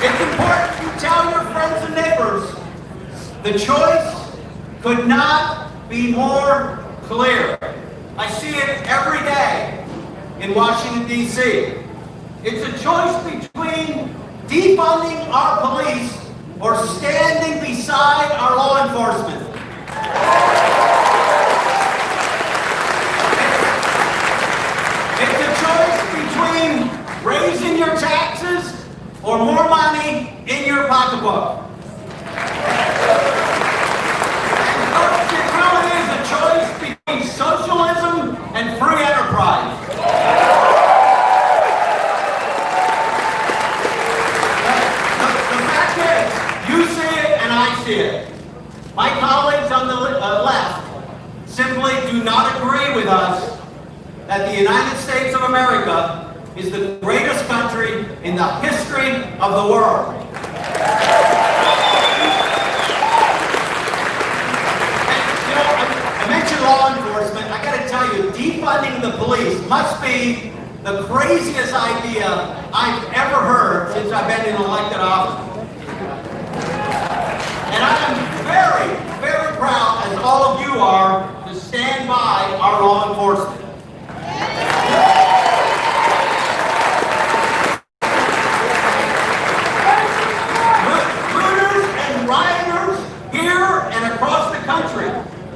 It's important you tell your friends and neighbors the choice could not be more clear. I see it every day in Washington, D.C. It's a choice between defunding our police or standing beside our law enforcement. It's a choice between raising your taxes or more money in your pocketbook. And folks, it really is a choice between socialism and free enterprise. The fact is, you see it and I see it. My colleagues on the left simply do not agree with us that the United States of America is the greatest country in the history of the world. And, you know, I mentioned law enforcement. I got to tell you, defunding the police must be the craziest idea I've ever heard since I've been in elected office. And I am very, very proud, as all of you are, to stand by our law enforcement. Looters and rioters here and across the country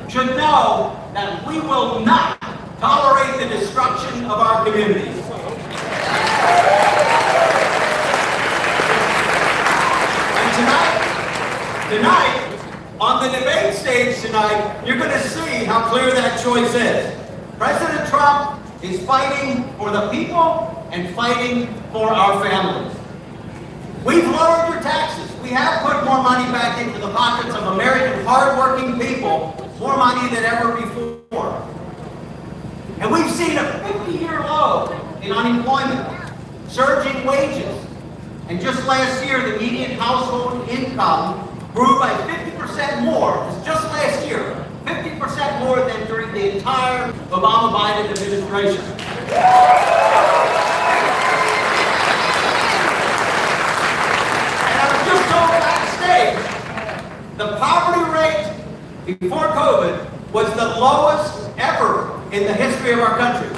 should know that we will not tolerate the destruction of our communities. And tonight, on the debate stage tonight, you're going to see how clear that choice is. President Trump is fighting for the people and fighting for our families. We've lowered your taxes. We have put more money back into the pockets of American hardworking people, more money than ever before. And we've seen a 50-year low in unemployment, surging wages. And just last year, the median household income grew by 50% more, just last year, 50% more than during the entire Obama-Biden administration. And I was just told backstage, the poverty rate before COVID was the lowest ever in the history of our country.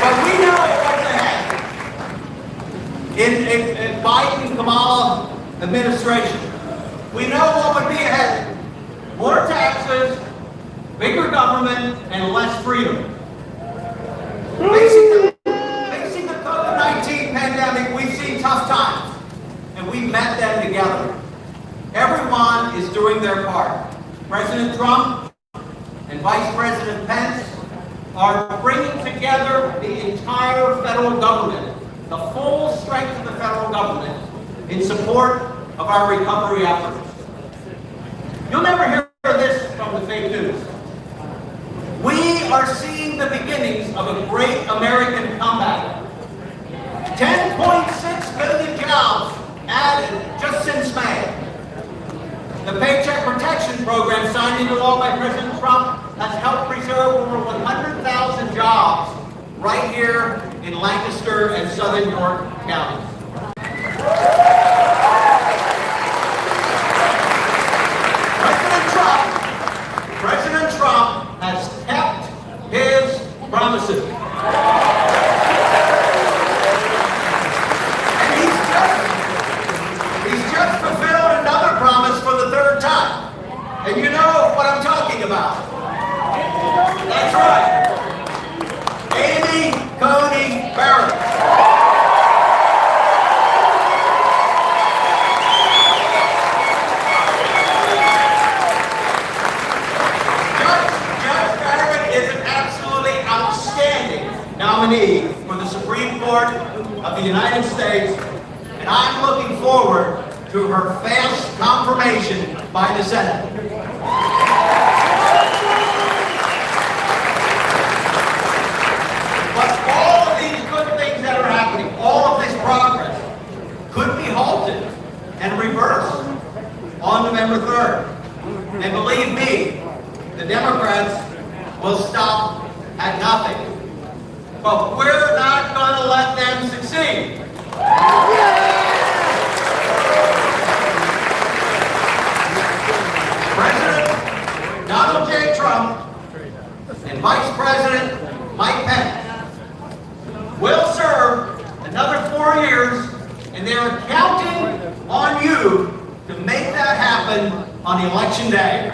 But we know what's ahead in Biden-Kamala administration. We know what would be ahead. More taxes, bigger government, and less freedom. Facing the COVID-19 pandemic, we've seen tough times, and we met them together. Everyone is doing their part. President Trump and Vice President Pence are bringing together the entire federal government, the full strength of the federal government, in support of our recovery efforts. You'll never hear this from the fake news. We are seeing the beginnings of a great American comeback. 10.6 million jobs added just since May. The Paycheck Protection Program signed into law by President Trump has helped preserve over 100,000 jobs right here in Lancaster and Southern York counties. President Trump has kept his promises. And he's just fulfilled another promise for the third time. And you know what I'm talking about. That's right. Amy Coney Barrett. Nominee for the Supreme Court of the United States, and I'm looking forward to her fast confirmation by the Senate. But all of these good things that are happening, all of this progress, could be halted and reversed on November 3rd. And believe me, the Democrats will stop at nothing. but we're not going to let them succeed. President Donald J. Trump and Vice President Mike Pence will serve another 4 years, and they're counting on you to make that happen on Election Day.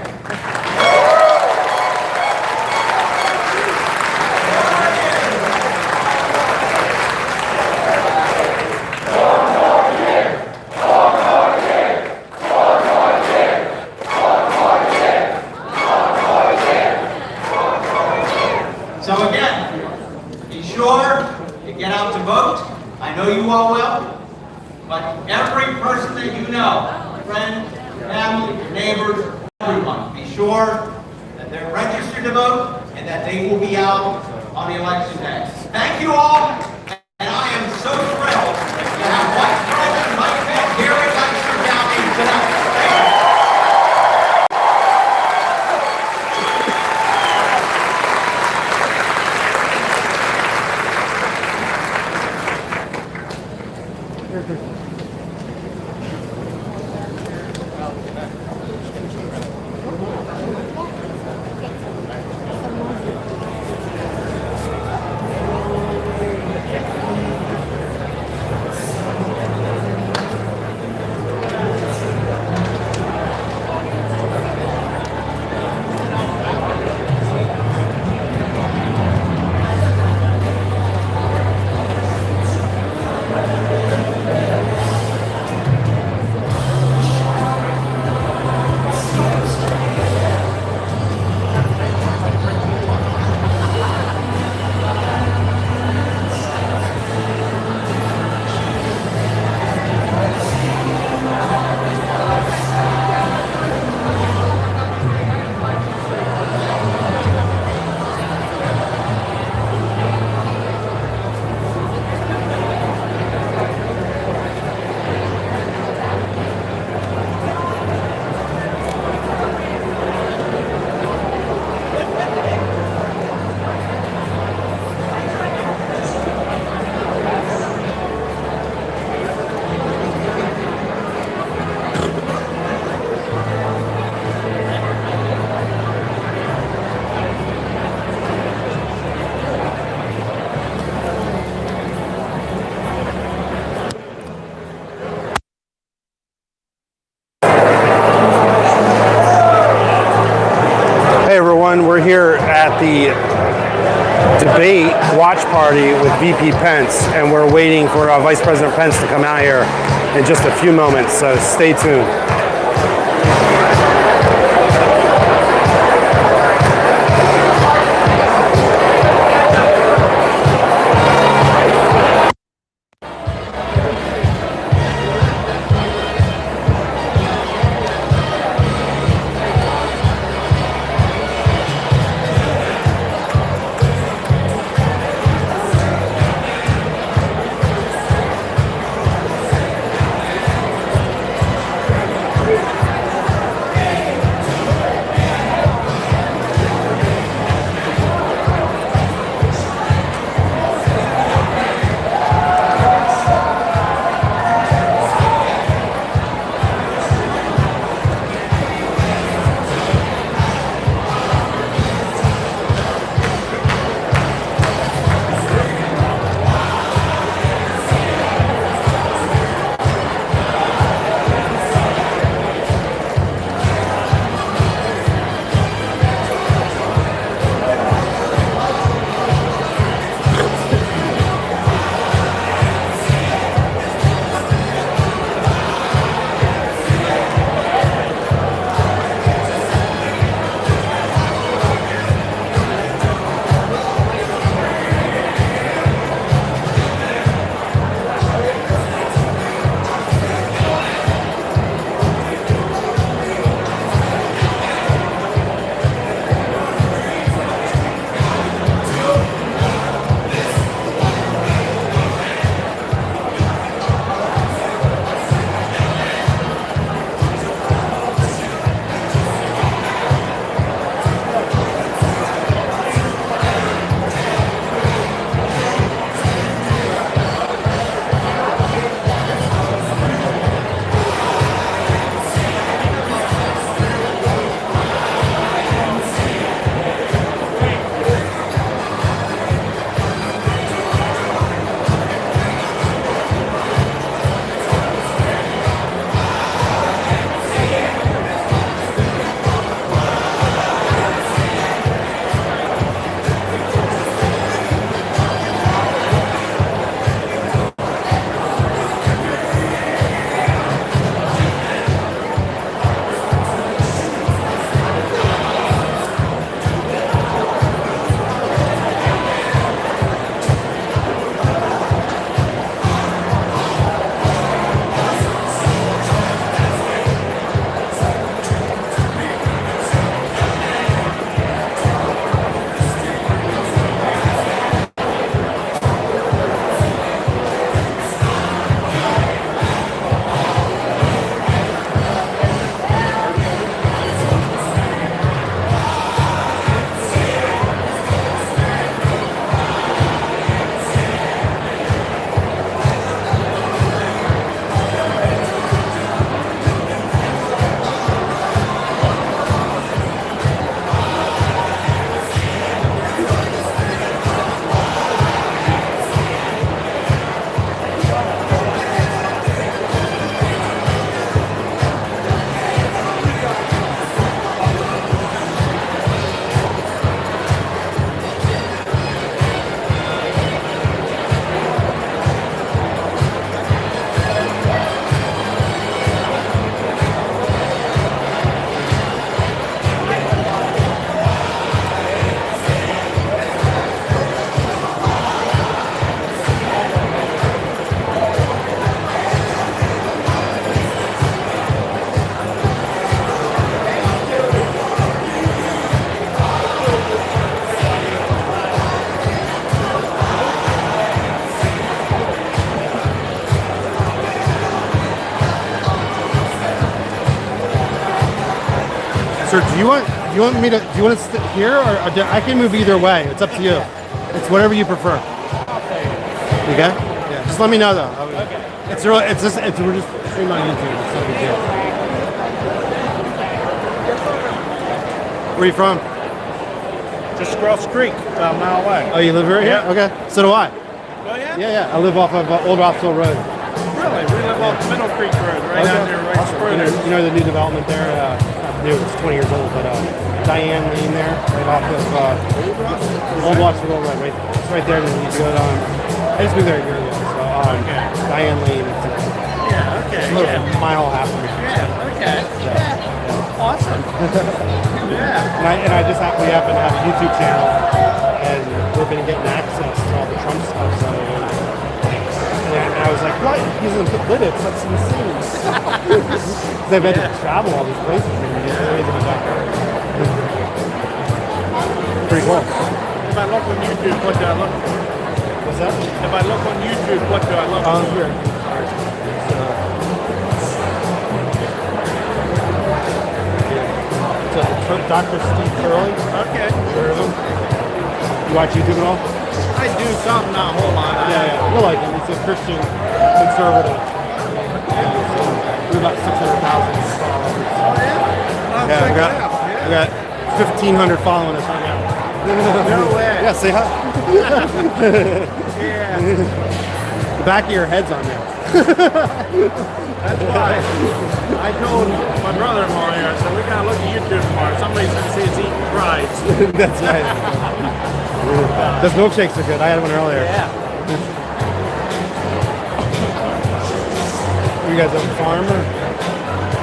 So again, be sure to get out to vote. I know you all will, but every person that you know, friends, family, your neighbors, everyone, be sure that they're registered to vote and that they will be out on the election day. Thank you all, and I am so thrilled to have Vice President Mike Pence here in Lancaster County tonight. Thank you. Hey everyone, we're here at the debate watch party with VP Pence, and we're waiting for Vice President Pence to come out here in just a few moments, so stay tuned. Sure. Do you want me to? Do you want to sit here, or I can move either way? It's up to you. It's whatever you prefer. You okay? Yeah. Just let me know though. Okay. It's real. It's just. We're just streaming on YouTube. It's not a big deal. Where are you from? Just across the creek, about a mile away. Oh, you live right here? Yeah. Okay. So do I. Oh yeah? Yeah. I live off of Old Rossville Road. Really? We live off Middle Creek Road, right down there, right through there. You know the new development there? Not new, it's 20 years old, but Diane Lane there, right off of Old Rossville Road, right? It's right there. And you go down. I just moved there a year ago, so Diane Lane. Yeah, okay. It's a little mile and a half from here. Yeah, okay. Yeah. Awesome. Yeah. And I just we happen to have a YouTube channel, and we've been getting access to all the Trump stuff. So, and I was like, what? He's in Lidditz. That's insane. Because I've had to travel all these places. And pretty cool. If I look on YouTube, what do I look for? What's that? If I look on YouTube, what do I look for? Here. So, Dr. Steve Curley. Okay. Heard of him? You watch YouTube at all? I do some, not a whole lot. Yeah. You'll like him. He's a Christian conservative. We're about 600,000 followers. Oh yeah? I'll check it out. We got 1,500 following us right now. No way. Yeah, say hi. Yeah. The back of your head's on there. That's why I told my brother-in-law here, I said, we gotta look at YouTube tomorrow. Somebody's gonna see us eating fries. That's right. Those milkshakes are good. I had one earlier. Yeah. You guys have a farm? Or?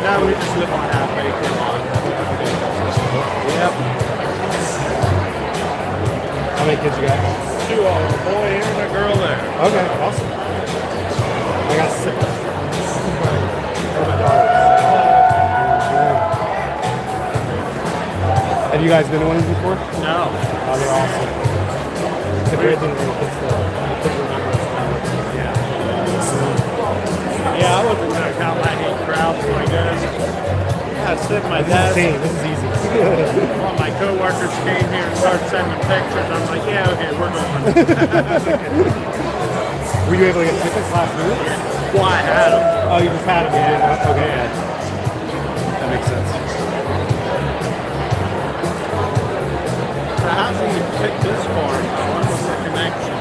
No, we just live on half acre lot. Yep. How many kids you got? Two of them, a boy here and a girl there. Okay, awesome. I got 6. Have you guys been to one of these before? No. Oh, they're awesome. It's a great thing for the kids to remember. Yeah, I wasn't gonna count my hate crowds when I goes. Yeah, I sit at my desk. This is easy. All my coworkers came here and started sending pictures. I'm like, yeah, okay, we're going. Were you able to get tickets last minute? Well, I had them. Oh, you just had them. You didn't know? Okay, yeah. That makes sense. So how do you pick this far? What was the connection?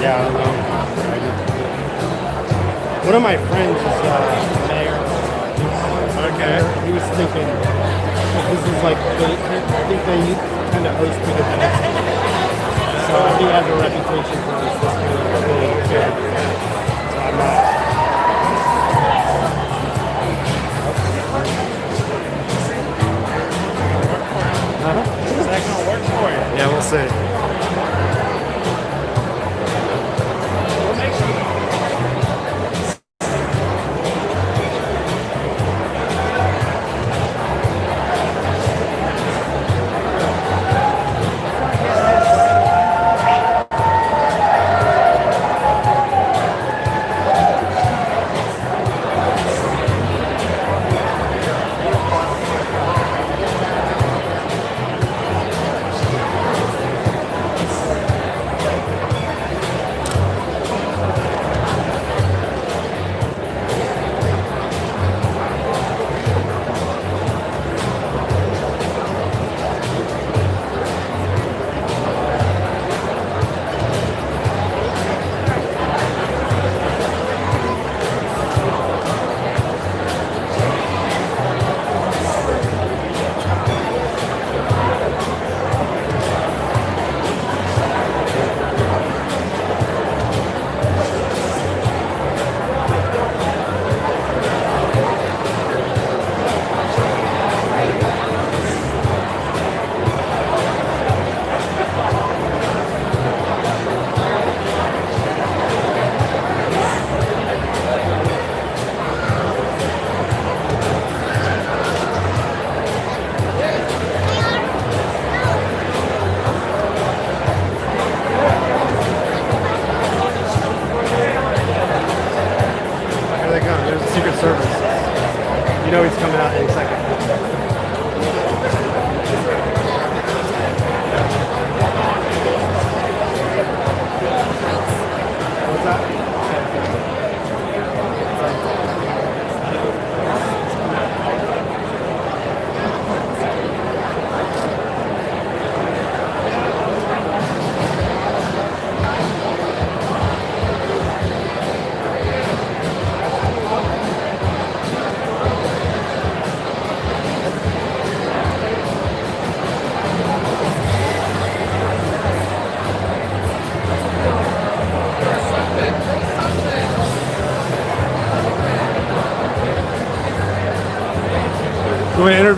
Yeah, I don't know. One of my friends is mayor. Okay. He was thinking, this is like, I think they kind of host big events. So he has a reputation for this kind of thing. So I'm not. Is that gonna work for you? Yeah, we'll see. What makes you?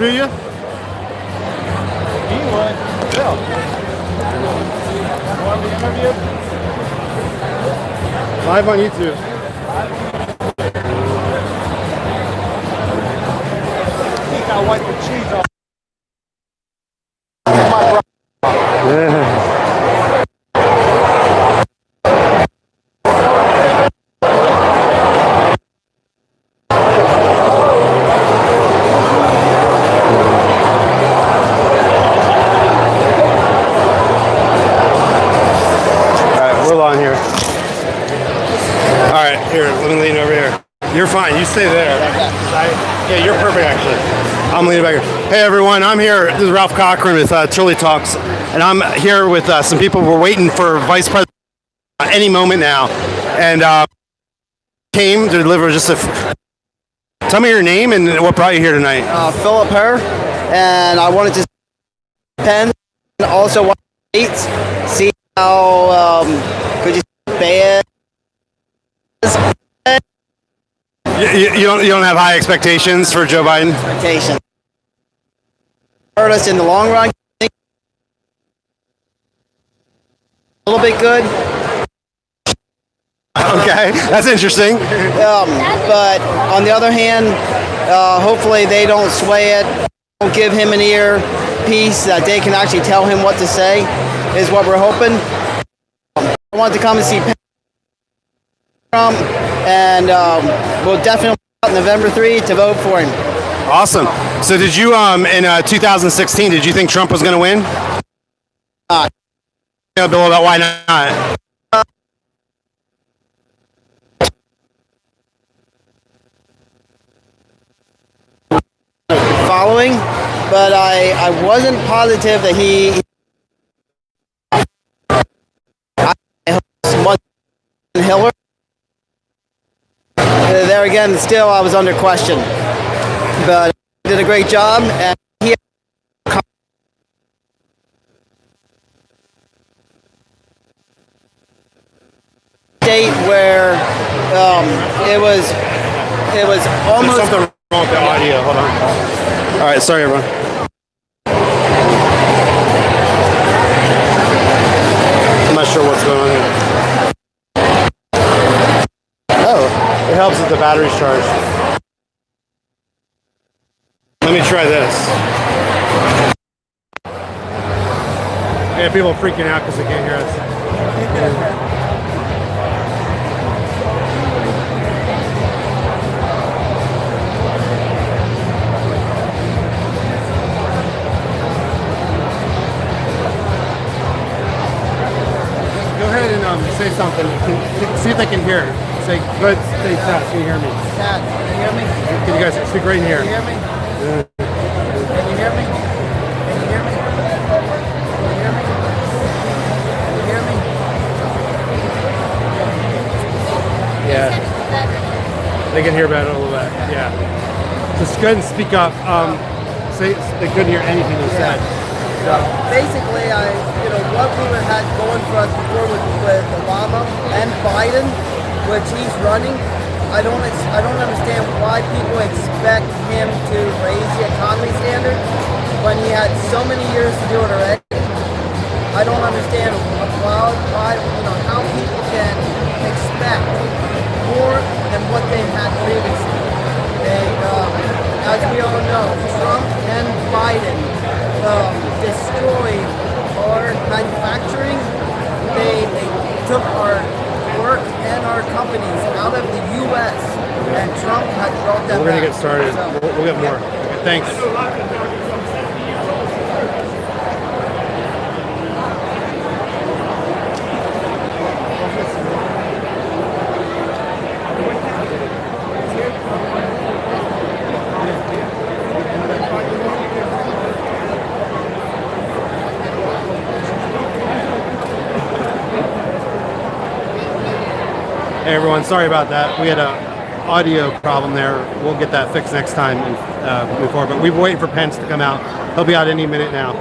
interview you? He would. Bill. Want to be interviewed? Live on YouTube. I think I wipe the cheese off. Yeah. On here. All right, here, let me lean over here. You're fine, you stay there. Yeah, you're perfect actually. I'm leaning back here. Hey everyone, I'm here. This is Ralph Cochran with Truly Talks, and I'm here with some people. We're waiting for Vice President any moment now, and came to deliver just a. Tell me your name and what brought you here tonight. Philip Herr, and I wanted to Pence and also want to see how could you bad. You don't have high expectations for Joe Biden? Expectations. Hurt us in the long run. A little bit good. Okay, that's interesting. But on the other hand, hopefully they don't sway it. Don't give him an earpiece that they can actually tell him what to say. Is what we're hoping. I want to come and see Trump, and we'll definitely out November 3 to vote for him. Awesome. So did you, in 2016, did you think Trump was going to win? Bill, about why not? Following, but I wasn't positive that he Hillary. There again, still I was under question, but he did a great job, and he state where it was almost. There's something wrong with the audio. Hold on. All right, sorry everyone. I'm not sure what's going on here. It helps if the battery's charged. Let me try this. Yeah, people are freaking out because they can't hear us. Go ahead and say something. See if they can hear. Say, go ahead, say Tat, can you hear me? Tat, can you hear me? Can you guys speak right in here? Can you hear me? Can you hear me? Can you hear me? Can you hear me? Can you hear me? Yeah. They can hear better a little bit. Yeah. Just go ahead and speak up. Say they couldn't hear anything you said. So basically, what we had going for us before with Obama and Biden, which he's running, I don't understand why people expect him to raise the economy standard when he had so many years to do it already. I don't understand why how people can expect more than what they had previously. As we all know, Trump and Biden destroyed our manufacturing. They took our work and our companies out of the U.S. and Trump has brought that back. We're going to get started. So, we'll get more. Okay, thanks. Hey everyone, sorry about that. We had an audio problem there. We'll get that fixed next time and move forward. But we're waiting for Pence to come out. He'll be out any minute now.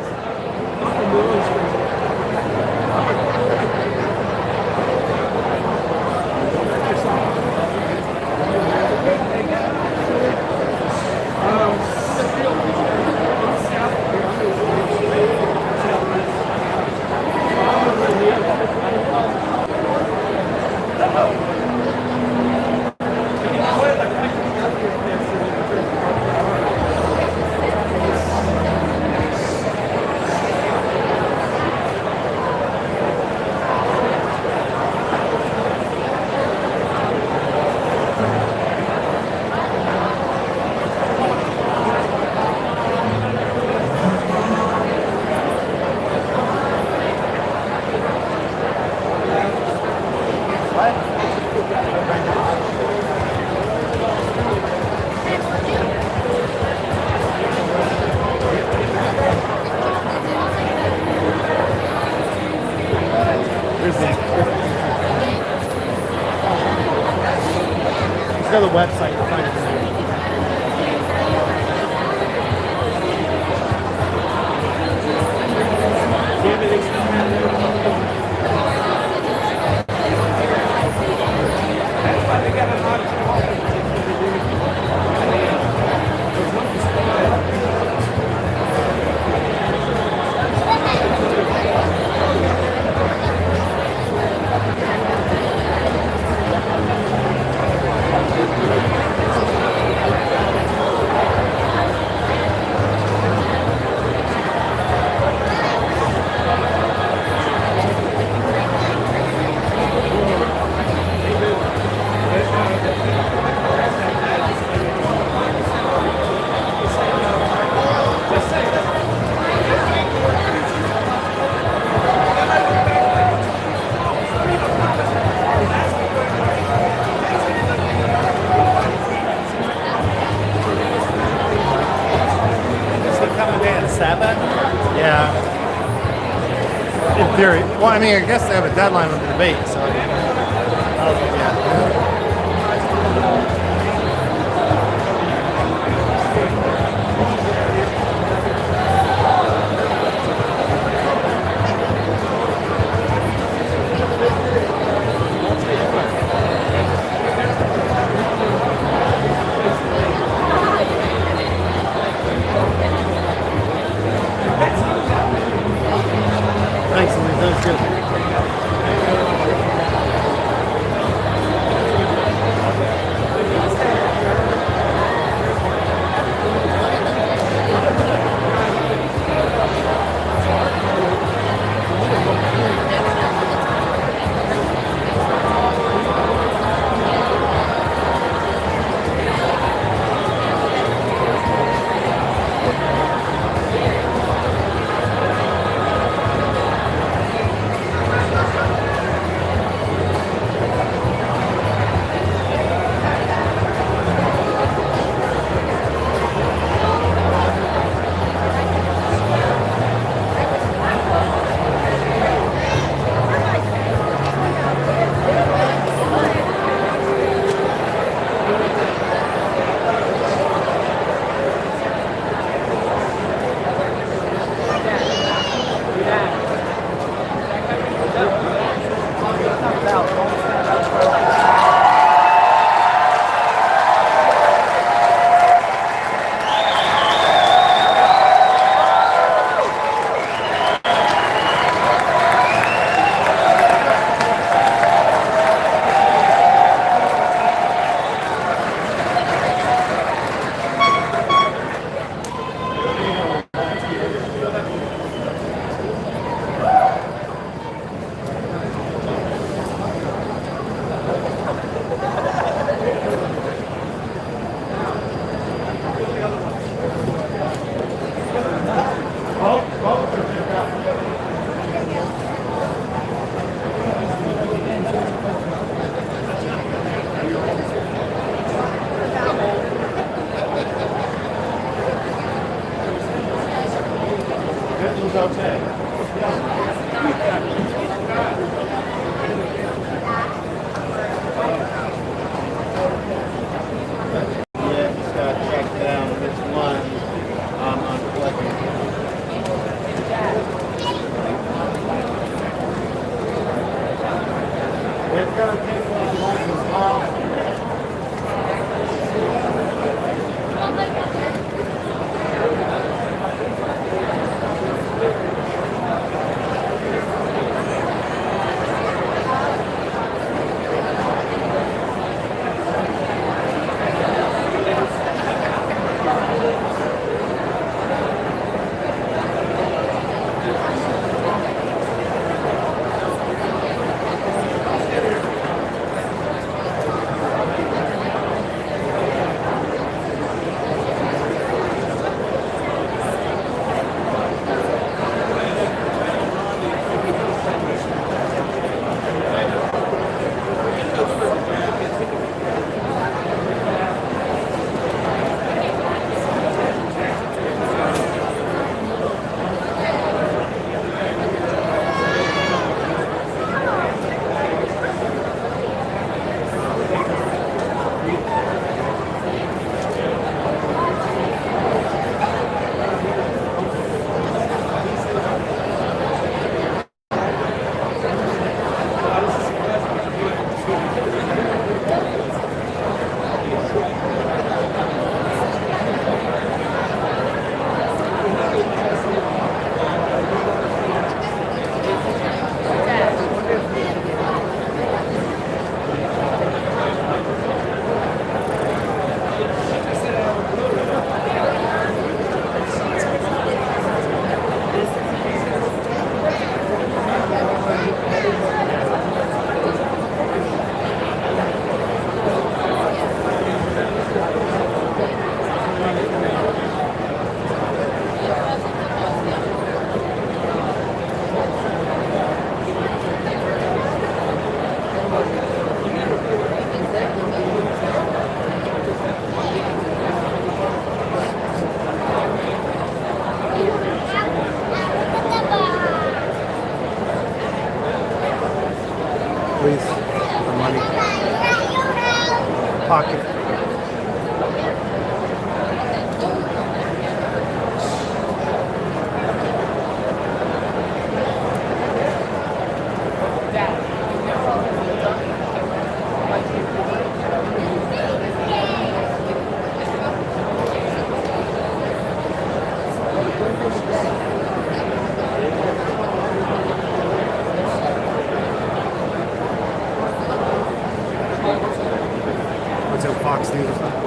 Here's the Let's go to the website to find it. Yeah. In theory. Well, I mean, I guess they have a deadline with the debate, so. Yeah. Thanks, that was good. Please, the money. Pocket. What's it, Fox News or something?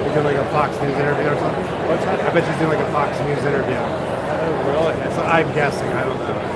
You're doing like a Fox News interview or something? What's that? I bet she's doing like a Fox News interview. Oh, really? So I'm guessing, I don't know.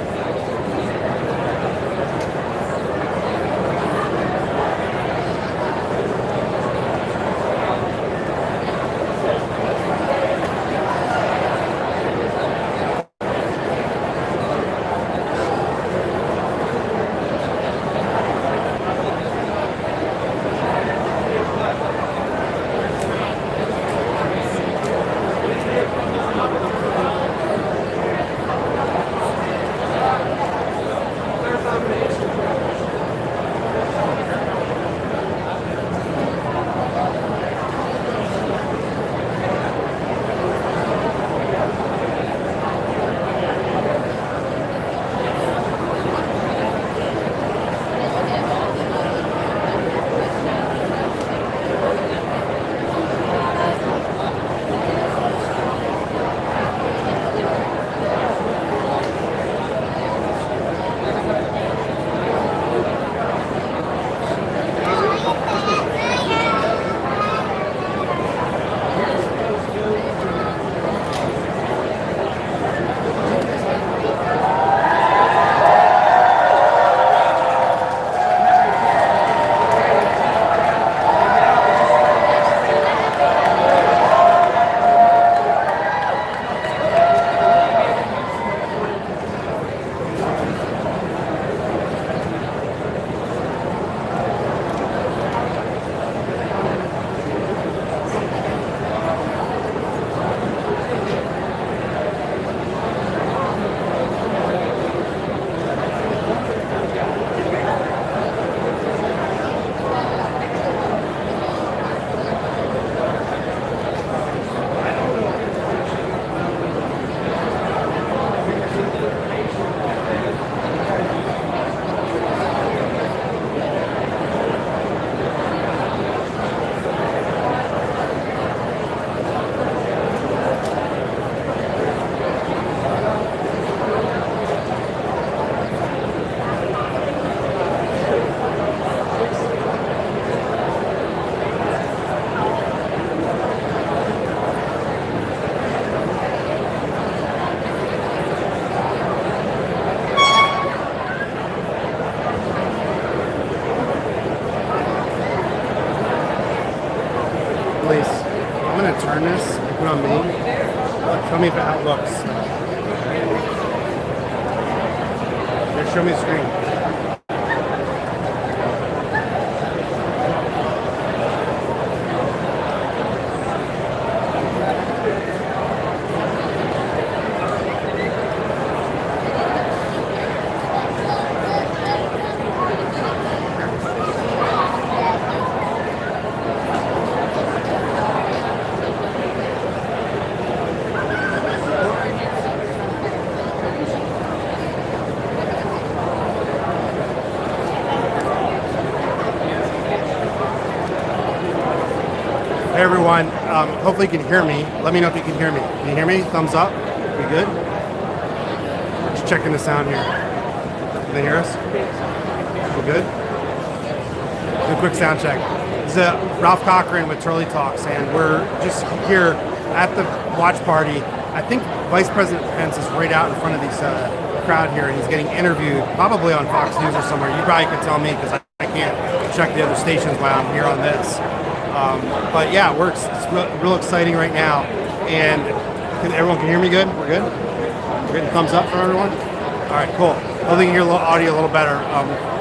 Please. I'm gonna turn this and put on me. Tell me how it looks. Here, show me the screen. Hey everyone, hopefully you can hear me. Let me know if you can hear me. Can you hear me? Thumbs up. We good? Just checking the sound here. Can they hear us? We good? Do a quick sound check. This is Ralph Cochran with Turley Talks, and we're just here at the watch party. I think Vice President Pence is right out in front of this crowd here, and he's getting interviewed, probably on Fox News or somewhere. You probably could tell me because I can't check the other stations while I'm here on this. But yeah, it's real exciting right now. And everyone can hear me good? We're good? We're getting thumbs up from everyone? All right, cool. Hopefully you can hear the audio a little better.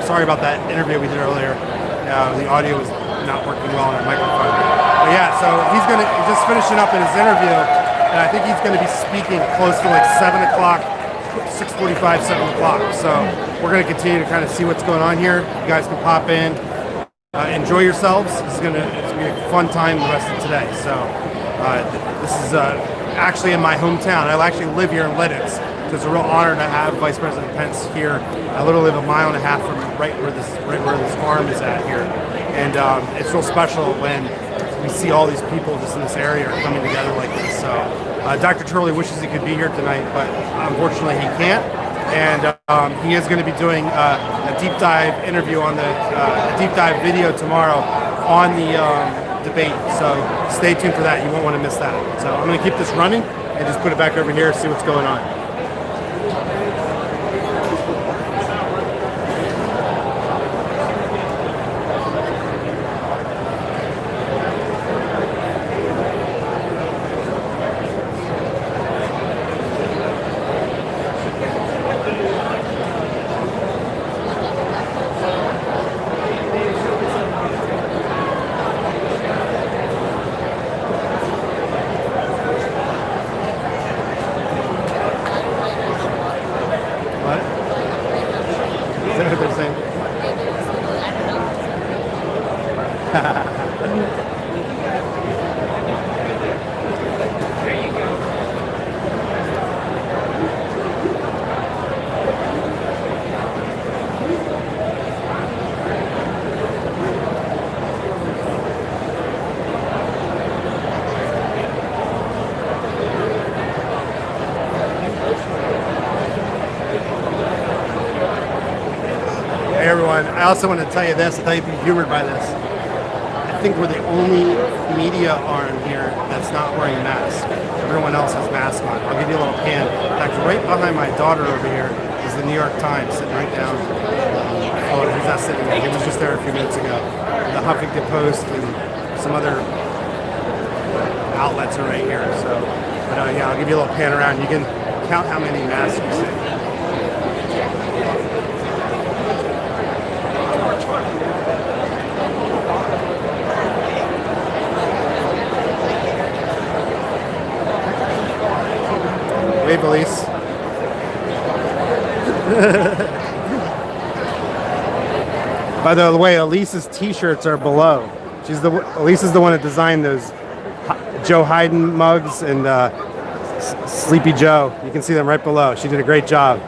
Sorry about that interview we did earlier. The audio was not working well on our microphone. But yeah, so he's just finishing up in his interview, and I think he's gonna be speaking close to like 7 o'clock, 6:45, 7 o'clock. So we're gonna continue to kind of see what's going on here. You guys can pop in, enjoy yourselves. It's gonna be a fun time the rest of today. So this is actually in my hometown. I actually live here in Lidditz. So it's a real honor to have Vice President Pence here. I literally live a mile and a half from right where this farm is at here, and it's real special when we see all these people just in this area coming together like this. So Dr. Turley wishes he could be here tonight, but unfortunately he can't. And he is going to be doing a deep dive interview on a deep dive video tomorrow on the debate. So stay tuned for that. You won't want to miss that. So I'm going to keep this running and just put it back over here, see what's going on. Hey everyone, I also want to tell you this, I thought you'd be humored by this. I think we're the only media arm here that's not wearing masks. Everyone else has masks on. I'll give you a little pan. In fact, right behind my daughter over here is the New York Times, sitting right down. Oh, he's not sitting there. He was just there a few minutes ago. The Huffington Post and some other outlets are right here. So, but yeah, I'll give you a little pan around. You can count how many masks you see. Wave, Elise. By the way, Elise's t-shirts are below. Elise is the one that designed those Joe Hayden mugs and Sleepy Joe. You can see them right below. She did a great job.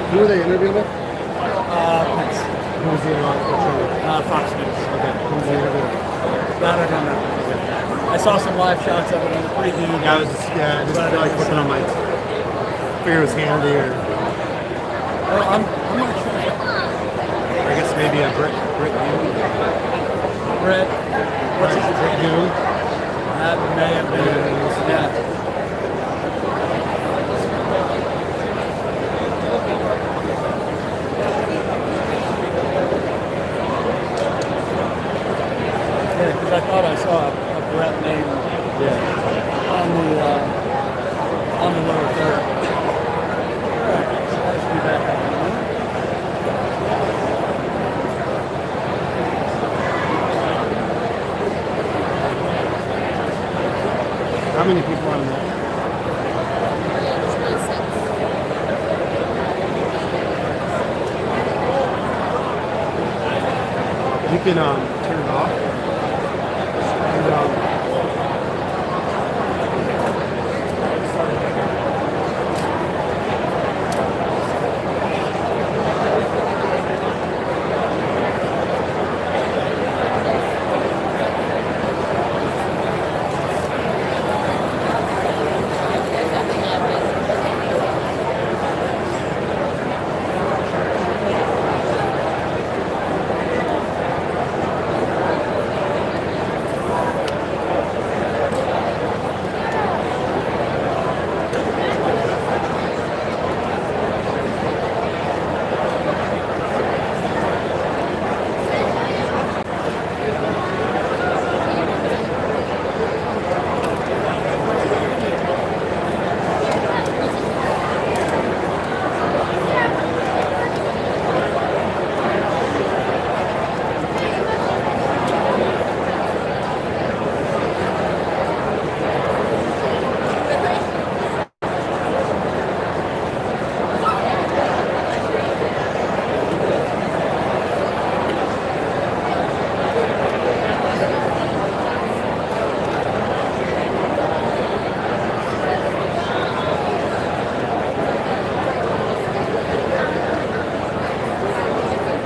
Who were they interviewing with? Pence. Who was the interview? Fox News. Okay, who was the interview? That I don't know. I saw some live shots of it in the preview. Yeah, I just feel like flipping on my. Figure it was handy, or Well, I'm not sure. I guess maybe a Brit Hume. Brett, what's his Brit name? Hume. That may have been. Yeah. Yeah, because I thought I saw a Brett name on the lower third. All right, so I should be back on the minute. How many people on that? You can turn it off. And,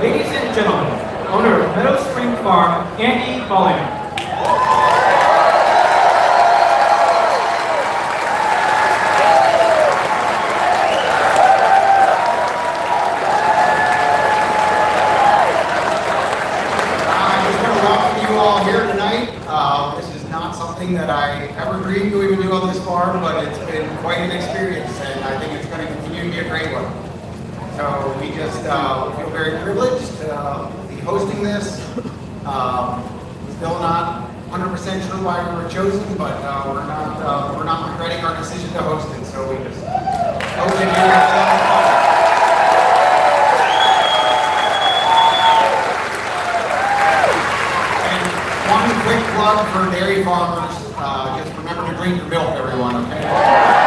Ladies and gentlemen, owner of Meadow Spring Farm, Andy Bollinger. I just want to welcome you all here tonight. This is not something that I ever dreamed to even do on this farm, but it's been quite an experience, and I think it's going to continue to be a great one. So we just feel very privileged to be hosting this. Still not 100% sure why we were chosen, but we're not regretting our decision to host it. So we just Hope you do that. And one quick plug for dairy farmers. Just remember to drink your milk, everyone, okay?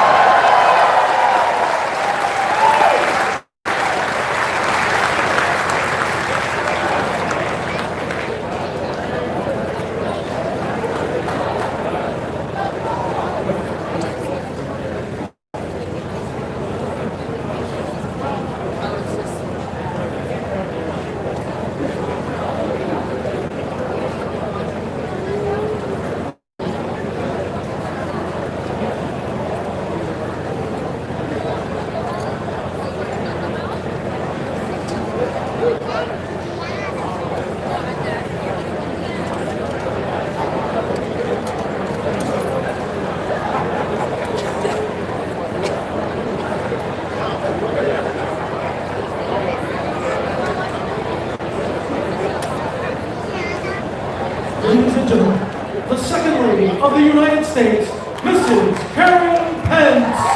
Ladies and gentlemen, the Second Lady of the United States, Mrs. Karen Pence.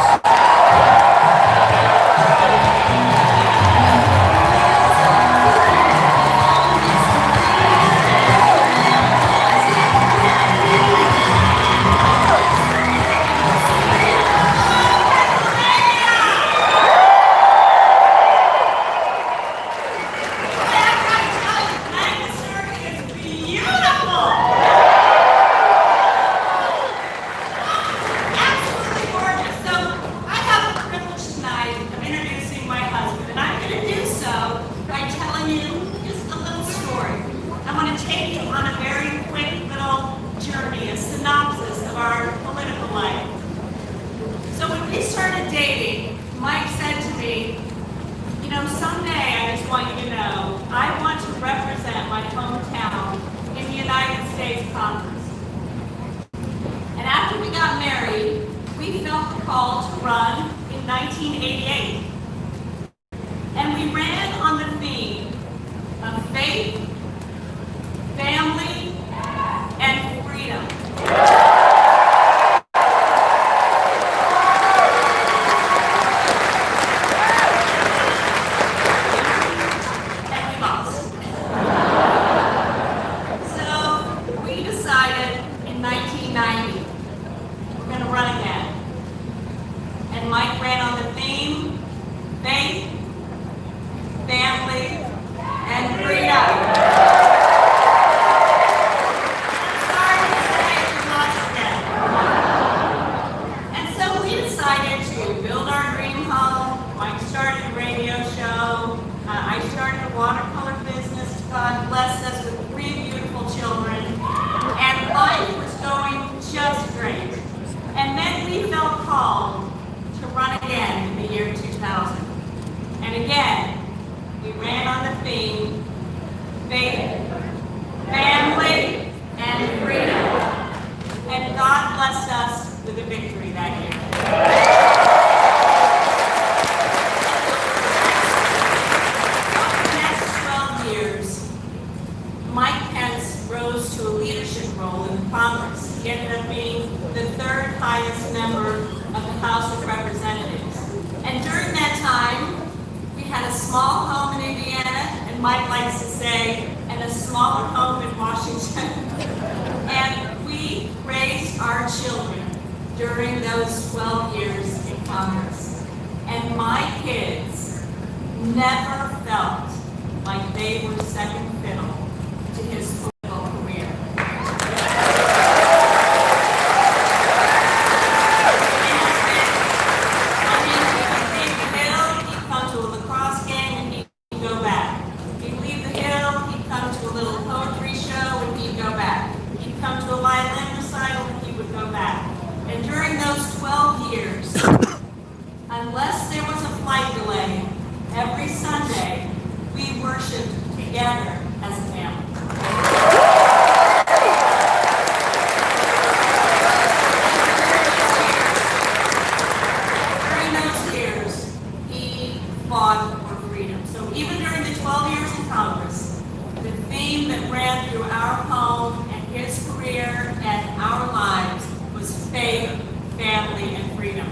family, and freedom.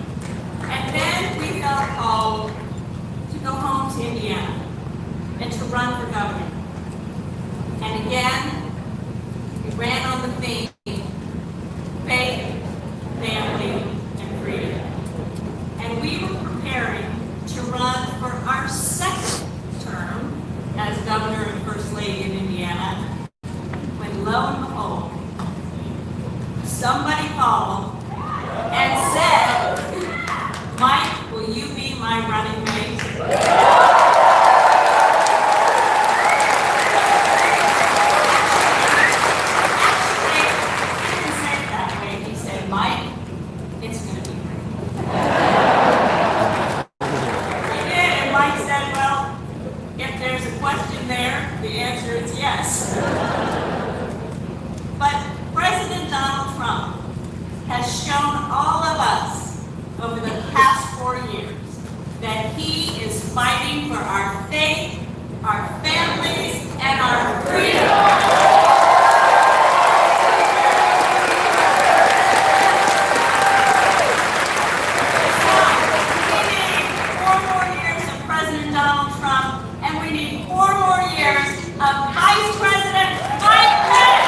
And then we felt run for governor. And again, we ran on the theme, faith, family, and freedom. And we were preparing to run for our second term as governor and first lady of Indiana, when lo and behold, somebody called and said, Mike, will you be my running mate? Actually, he didn't say it that way. He said, Mike, it's going to be great. He did, and Mike said, well, if there's a question there, the answer is yes. But President Donald Trump has shown all of us over the past 4 years that he is fighting for our faith, our families, and our freedom. We need 4 more years of President Donald Trump, and we need 4 more years of Vice President Mike Pence.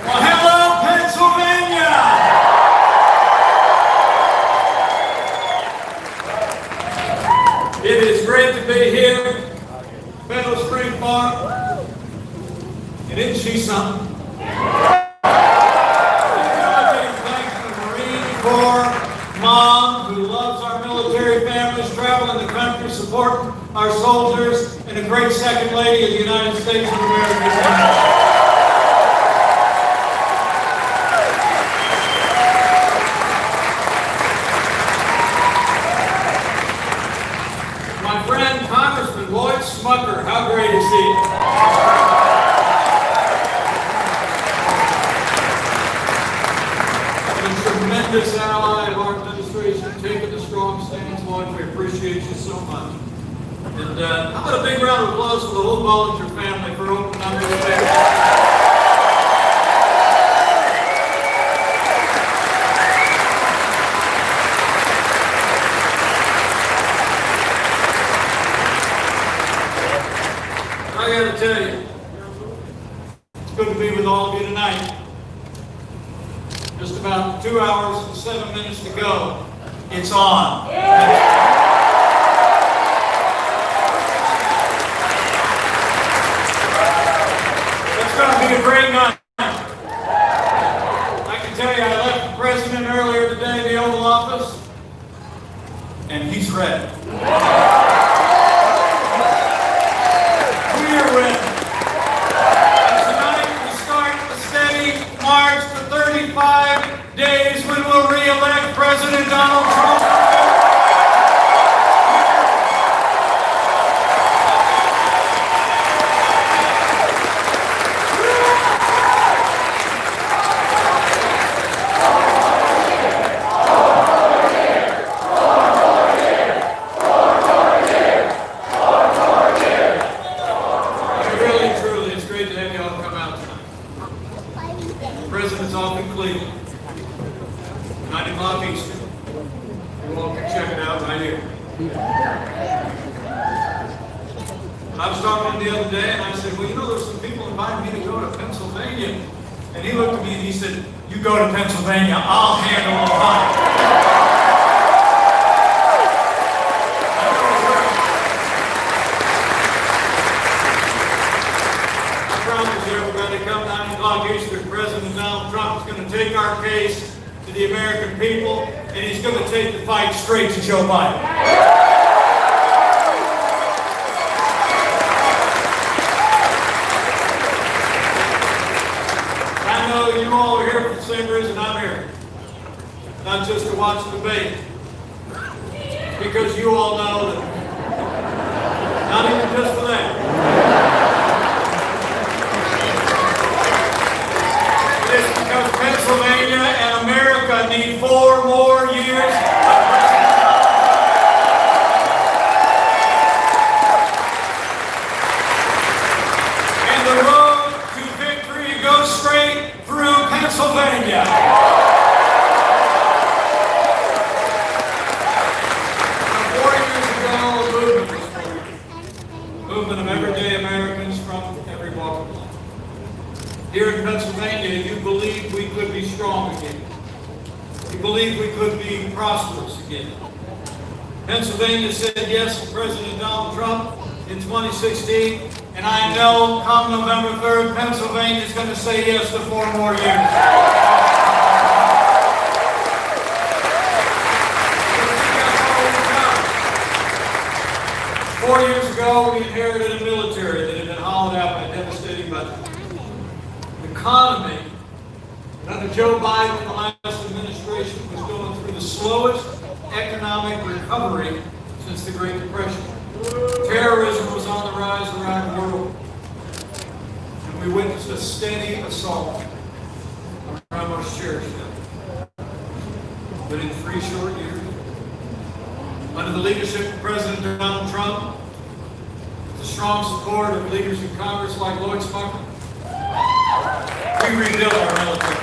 Well, hello, Pennsylvania! It is great to be here, Meadow Spring Farm. And isn't she something? Thanks to the Marine Corps mom who loves our military families, traveling the country, support our soldiers, and a great second lady of the United States of America. My friend Congressman Lloyd Smucker, how great is he? A tremendous ally of our administration, taking a strong stance, Lloyd. We appreciate you so much. And how about a big round of applause for the whole Bollinger family for opening up this day? I gotta tell you, it's good to be with all of you tonight. Just about 2 hours and 7 minutes to go. It's on. It's gonna be a great night. I can tell you, I left the president earlier today in the Oval Office, and he's ready. March to 35 days when we'll re-elect President Donald Trump. Really, truly, it's great to have you all come out tonight. The president's off in Cleveland, 9 o'clock Eastern. You all can check it out right here. I was talking to him the other day and I said, well, you know, there's some people inviting me to go to Pennsylvania. And he looked at me and he said, you go to Pennsylvania, I'll handle Ohio. I promise you, everybody, come o'clock Eastern, President Donald Trump is going to take our case to the American people, and he's going to take the fight straight to Joe Biden. I know you all are here for the same reason I'm here. Not just to watch the debate. Because you all know that, not even just for that. It's because Pennsylvania and America need 4 more years of President Trump. And the road to victory goes straight through Pennsylvania. Movement of everyday Americans from every walk of life. Here in Pennsylvania, you believed we could be strong again. You believed we could be prosperous again. Pennsylvania said yes to President Donald Trump in 2016, and I know come November 3rd, Pennsylvania is going to say yes to 4 more years. 4 years ago, we inherited a military that had been hollowed out by a devastating budget. The economy, under Joe Biden, the last administration, was going through the slowest economic recovery since the Great Depression. Terrorism was on the rise around the world. And we witnessed a steady assault on our most cherished family. But in 3 short years, under the leadership of President Donald Trump, with the strong support of leaders in Congress like Lloyd Smucker, we rebuilt our military.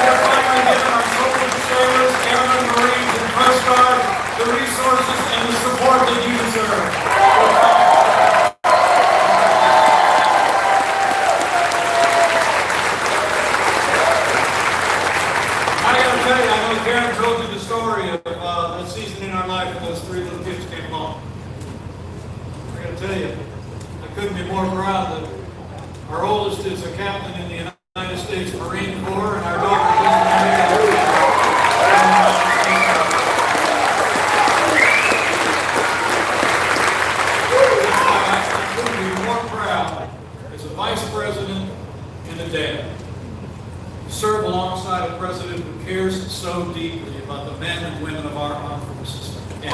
We're finally giving our soldiers, sailors, airmen, Marines, and Coast Guard the resources and the support that you deserve. Karen told you the story of the season in our life when those 3 little kids came along. I got to tell you, I couldn't be more proud that our oldest is a captain in the United States Marine Corps, and our daughter is I couldn't be more proud as a vice president and a dad. Serve alongside a president who cares so deeply about the men and women of our armed forces. And it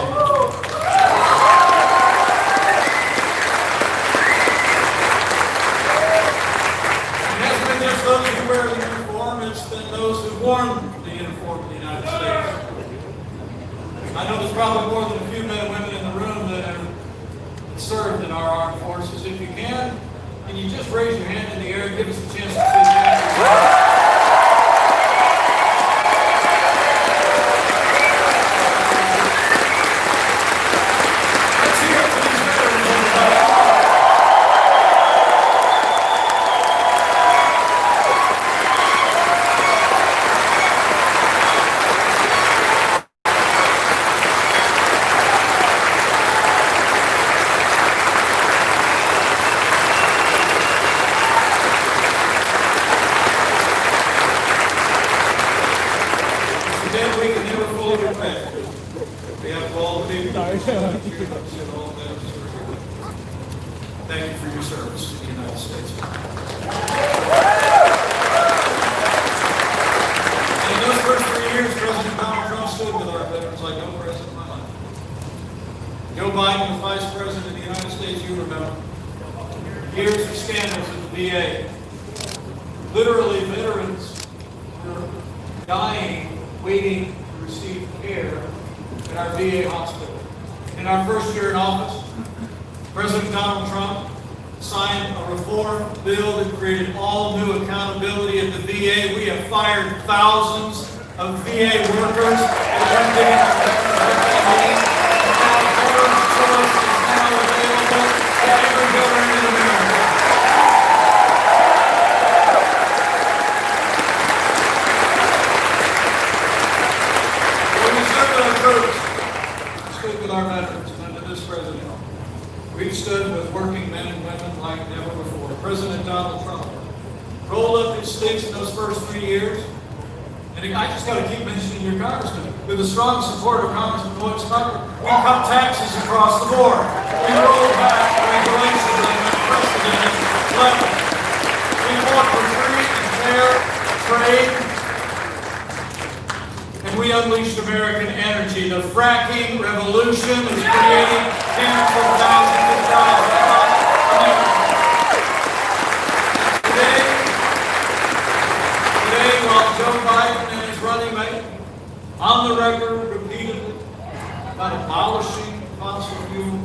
hasn't been just those who wear the uniform, it's been those who've worn the uniform of the United States. I know there's probably more than a few men and women in the room that have served in our armed forces. If you can you just raise your hand in the air and give us a chance to say thank you? Thank you for your service to the United States. And in those first 3 years, President Donald Trump stood with our veterans like no president in my life. Joe Biden was vice president of the United States, you remember. Years of scandals at the VA. Literally, veterans were dying, waiting to receive care at our VA hospital. In our first year in office, President Donald Trump signed a reform bill that created all new accountability at the VA. We have fired thousands of VA workers and eliminated and now veterans' choice is now available to every veteran in America. When we stood with our troops, we stood with our veterans, and under this president, We've stood with working men and women like never before. President Donald Trump rolled up his sleeves in those first 3 years. And I just got to keep mentioning your congressman. With the strong support of Congressman Lloyd Smucker, we cut taxes across the board. We rolled back regulations at an unprecedented level. We fought for free and fair trade. And we unleashed American energy. The fracking revolution is creating tens of thousands of jobs across America. Today, while Joe Biden and his running mate on the record repeatedly about abolishing fossil fuel,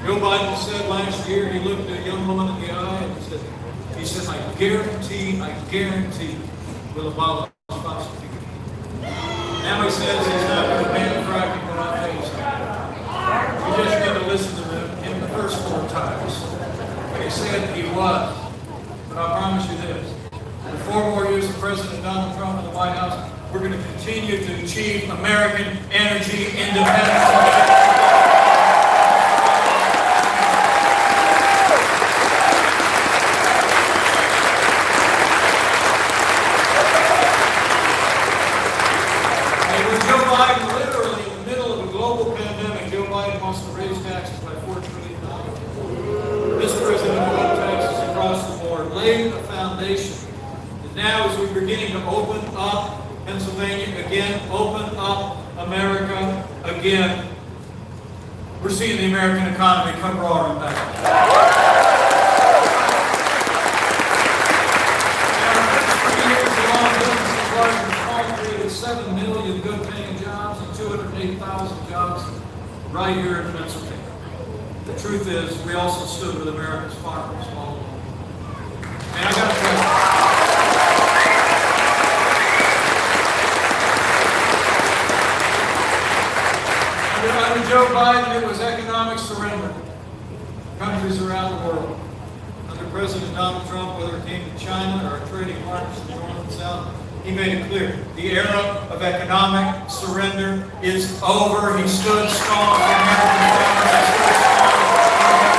Joe Biden said last year, he looked at a young woman in the eye and he said, I guarantee we'll abolish fossil fuel. Now he says he's not going to ban fracking, but I'll tell you something. You just need to listen to him the first 4 times. He said he was. But I promise you this. For 4 more years of President Donald Trump in the White House, we're going to continue to achieve American energy independence. Now, as we're beginning to open up Pennsylvania again, open up America again, we're seeing the American economy come roaring back. Now, 3 years, the long business created 7 million good-paying jobs and 208,000 jobs right here in Pennsylvania. The truth is, we also stood with America's farmers all along. And I got to tell you, under Joe Biden, it was economic surrender. Countries around the world. Under President Donald Trump, whether it came to China or our trading partners in the North and South, he made it clear. The era of economic surrender is over. He stood strong for American farmers. He stood strong for American.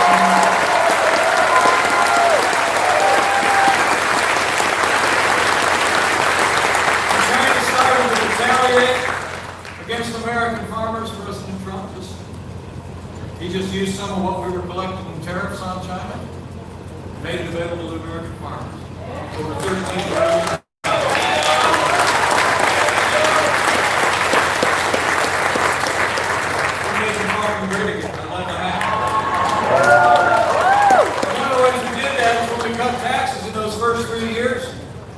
China started to retaliate against American farmers. President Trump he just used some of what we were collecting in tariffs on China, made it available to American farmers. Over 13 billion. We're making farming great again. I like that. One of the ways we did that is when we cut taxes in those first 3 years,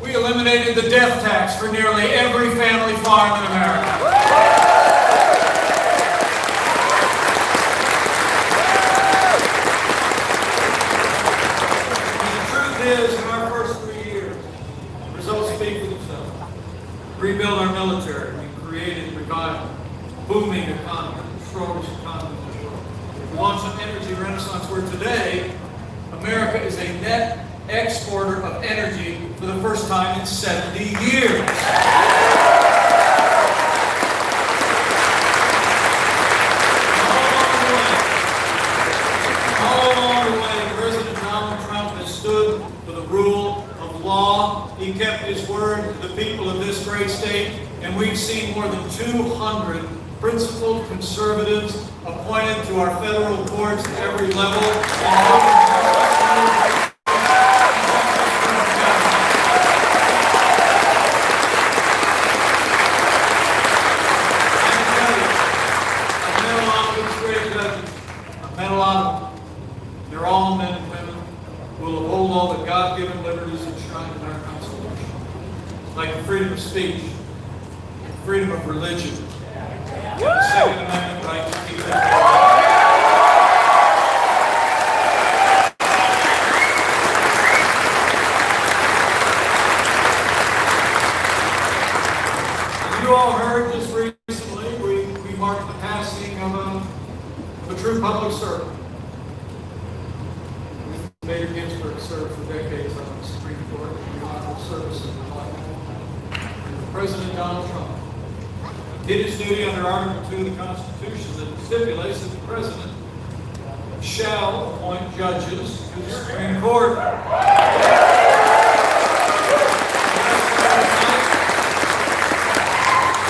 we eliminated the death tax for nearly every family farm in America. In our first 3 years, results speak for themselves. Rebuild our military. We created, revived, booming economy, the strongest economy in the world. We launched an energy renaissance where today, America is a net exporter of energy for the first time in 70 years. Rule of law. He kept his word to the people of this great state, and we've seen more than 200 principled conservatives appointed to our federal courts at every level. I've met a lot of them. They're all men and women who will uphold all the God-given liberties enshrined in our Constitution, like the freedom of speech, freedom of religion, and the Second Amendment right to keep it. You all heard just recently, we marked the passing of a true public servant. Mayor Ginsburg served for decades on the Supreme Court in the honorable service of the life. President Donald Trump did his duty under Article 2 of the Constitution that stipulates that the president shall appoint judges to the Supreme Court.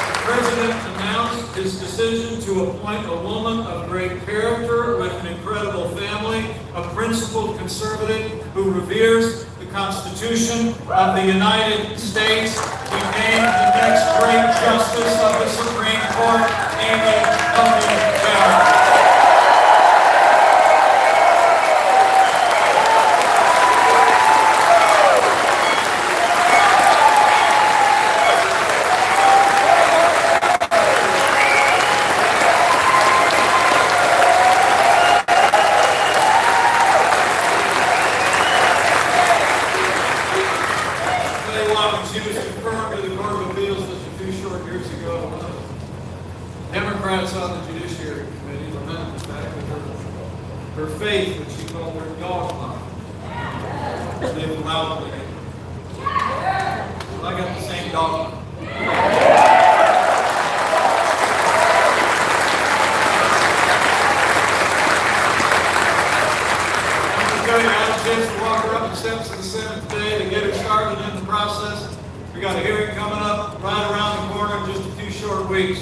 The President announced his decision to appoint a woman of great character with an incredible family, a principled conservative who reveres the Constitution of the United States. He named the next great justice of the Supreme Court, Amy Coney Barrett. She was confirmed to the Court of Appeals just a few short years ago. Democrats on the Judiciary Committee lamented the fact that her faith, which she called her dogma, lived loudly. Well, I got the same dogma. I'm going to tell you, I had a chance to walk her up the steps of the Senate today to get her started in the process. We got a hearing coming up right around the corner in just a few short weeks.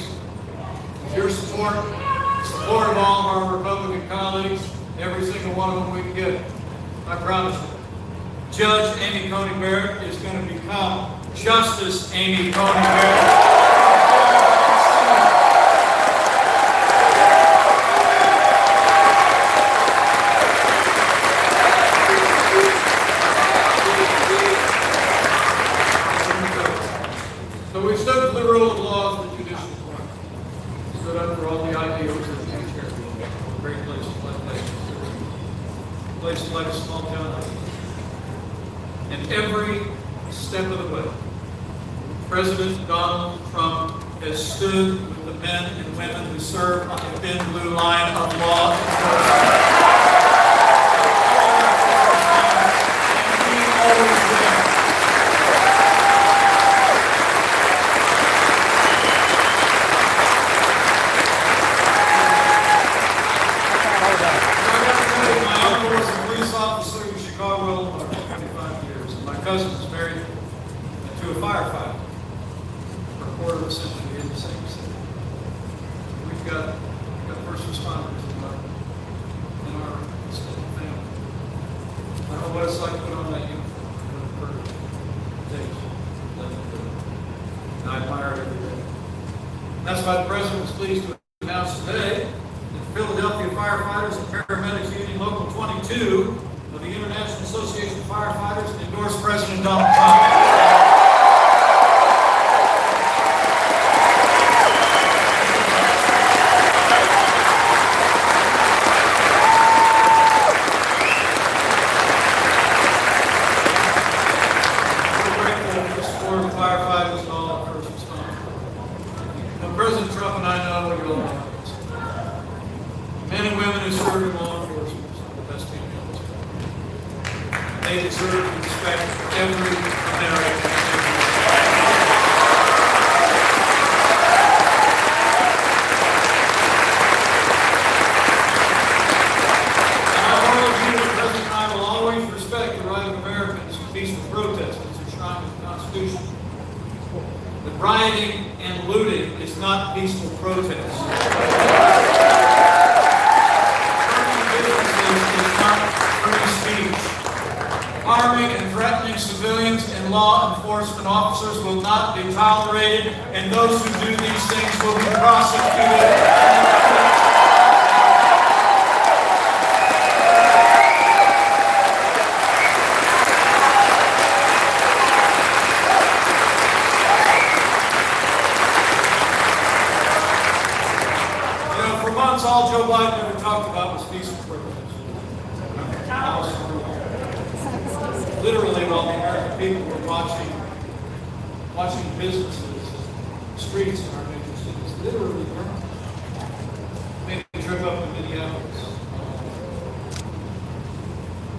With your support, the support of all of our Republican colleagues, every single one of them we can get, I promise you, Judge Amy Coney Barrett is going to become Justice Amy Coney Barrett. So we stood for the rule of law of the judicial court. Stood up for all the ideals of the judiciary. Great places like places like a small town. And every step of the way, President Donald Trump has stood with the men and women who serve on the thin blue line of law enforcement. And he always will. Cousin is married to a firefighter for a quarter of a century in the same city. We've got first responders in our extended family. I don't know what it's like to put on that uniform for days. And I admire it every day. That's why the President was pleased to announce today that the Philadelphia Firefighters and Paramedics Union Local 22 of the International Association of Firefighters endorsed President Donald Trump. We're grateful for the support of the firefighters and all our first responders. Now, President Trump and I know what you all know. Men and women who serve in law enforcement are the best team in the military. They deserve to respect every American. And I warn you that President and I will always respect the right of Americans to peaceful protest as enshrined in the Constitution. But rioting and looting is not peaceful protest. Harming and threatening civilians and law enforcement officers will not be tolerated, and those who do these things will be prosecuted. You know, for months, all Joe Biden ever talked about was peaceful protest. Literally, while the American people were watching businesses, streets in our major cities, literally burned. Made a trip up to Minneapolis.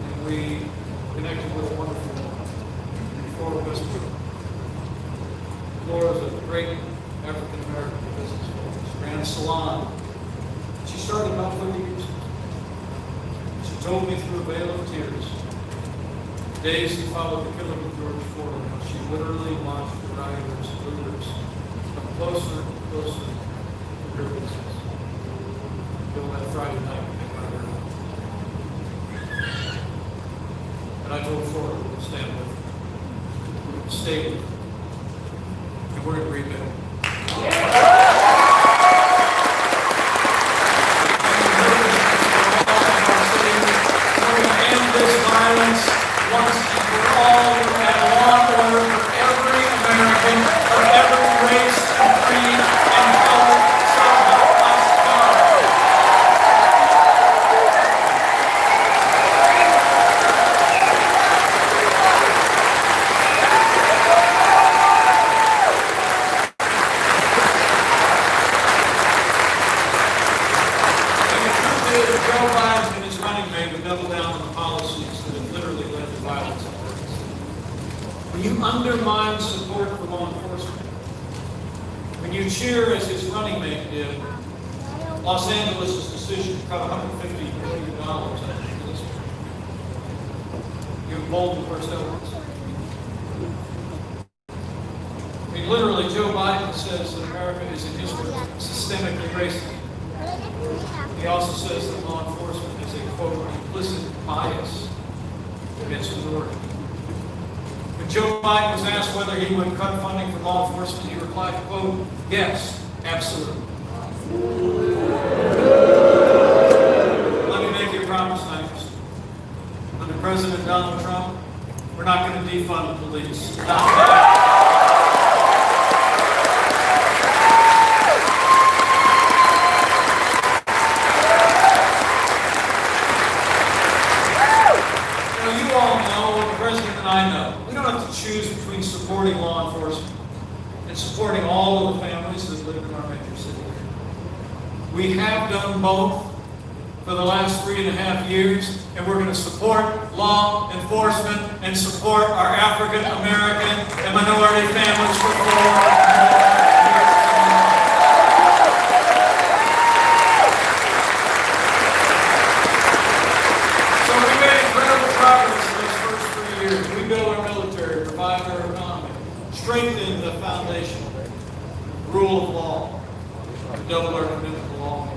And we connected with a wonderful woman in Florida, West Florida. Flora is a great African-American businesswoman. She ran a salon. She started about 30 years ago. She told me through a veil of tears, days that followed the killing of George Floyd, how she literally watched the rioters and looters come closer and closer to her business. Until that Friday night when they got her out. And I told Florida we'll stand with her. We'll stay with her. And we're going to rebuild. Violence once and for all, and law and order for every American of every race and creed and color. So help us God. And the truth is, Joe Biden and his running mate would double down on the policies that have literally led to violence and violence. When you undermine support for law enforcement, when you cheer as his running mate did, Los Angeles' decision to cut $150 million out of the police, you embolden the worst elements. I mean, literally, Joe Biden says that America is, in his words, systemically racist. He also says that law enforcement is a, quote, implicit bias against minorities. When Joe Biden was asked whether he would cut funding for law enforcement, he replied, quote, yes, absolutely. Let me make you a promise, Nighters. Under President Donald Trump, we're not going to defund the police. You all know, the President and I know, we don't have to choose between supporting law enforcement and supporting all of the families that live in our major city. We have done both for the last 3.5 years, and we're going to support law enforcement and support our African American and minority families for 4 more years. Strengthen the foundation, rule of law, double our commitment to law.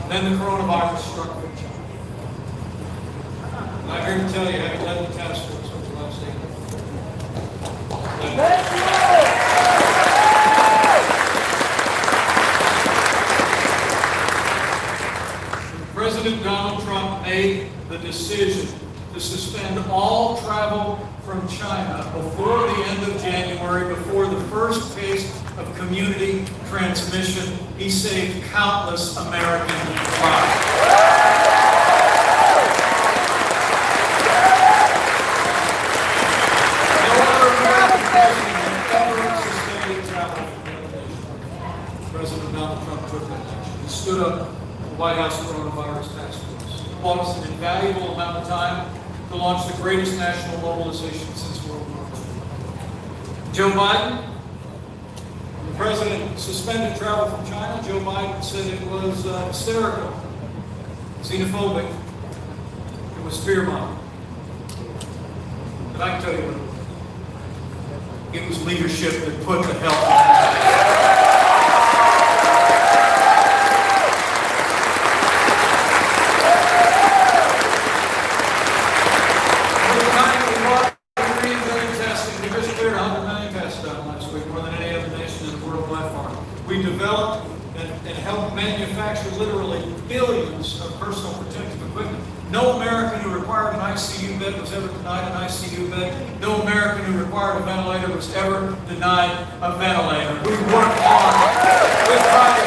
Then the coronavirus struck with China. And I'm here to tell you, having led the task force over the last 8 months. President Donald Trump made the decision to suspend all travel from China before the end of January, before the first case of community transmission. He saved countless American lives. No other American president ever suspended travel from the nation. President Donald Trump took that action. He stood up the White House coronavirus task force. It bought us an invaluable amount of time to launch the greatest national mobilization since World War II. Joe Biden, the president suspended travel from China. Joe Biden said it was hysterical, xenophobic, it was fear-mongering. But I can tell you what, it was leadership that put the health. We developed and helped manufacture literally billions of personal protective equipment. No American who required an ICU bed was ever denied an ICU bed. No American who required a ventilator was ever denied a ventilator. We worked hard with pride.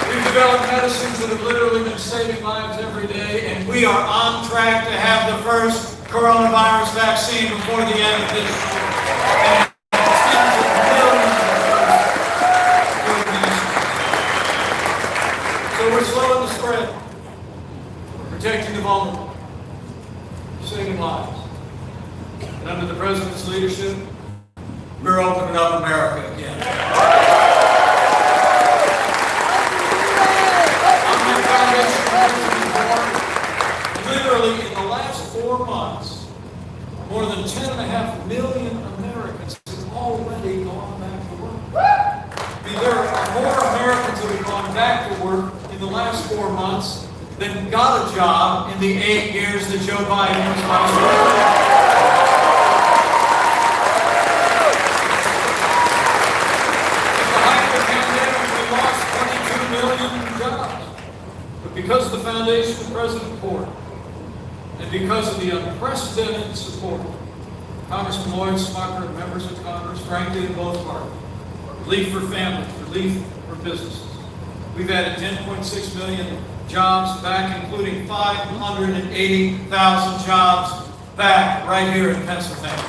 We've developed medicines that have literally been saving lives every day, and we are on track to have the first coronavirus vaccine before the end of this year. And tens of millions of doses. So we're slowing the spread. We're protecting the vulnerable. Saving lives. And under the President's leadership, we're opening up America again. On my foundation, literally in the last 4 months, more than 10.5 million Americans have already gone back to work. I mean, there are more Americans that have gone back to work in the last 4 months than got a job in the 8 years that Joe Biden was vice president. Because of the foundation of President Ford, and because of the unprecedented support of Congressman Lloyd Smucker and members of Congress, frankly, in both parties, relief for families, relief for businesses. We've added 10.6 million jobs back, including 580,000 jobs back right here in Pennsylvania.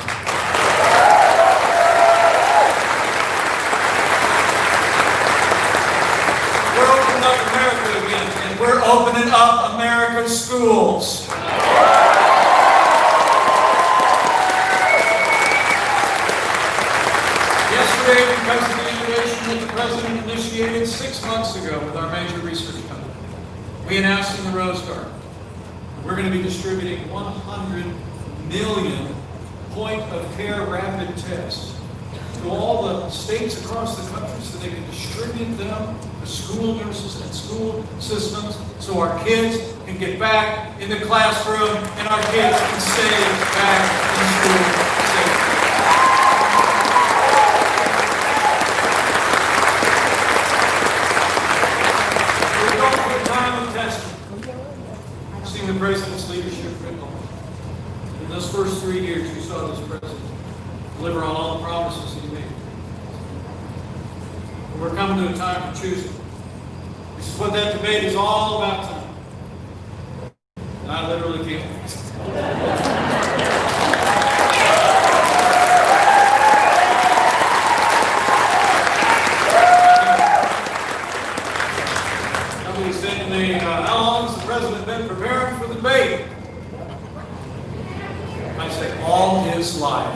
We're opening up America again, and we're opening up America's schools. Yesterday, because of the innovation that the President initiated 6 months ago with our major research company, we announced in the Rose Garden, we're going to be distributing 100 million point-of-care rapid tests to all the states across the country so they can distribute them to school nurses and school systems so our kids can get back in the classroom and our kids can stay back in school safely. We're going through a time of testing. We've seen the President's leadership written on. In those first 3 years, we saw this President deliver on all the promises he made. And we're coming to a time of choosing. This is what that debate is all about tonight. And I literally can't wait. Somebody said to me, how long has the President been preparing for the debate? I say, all his life.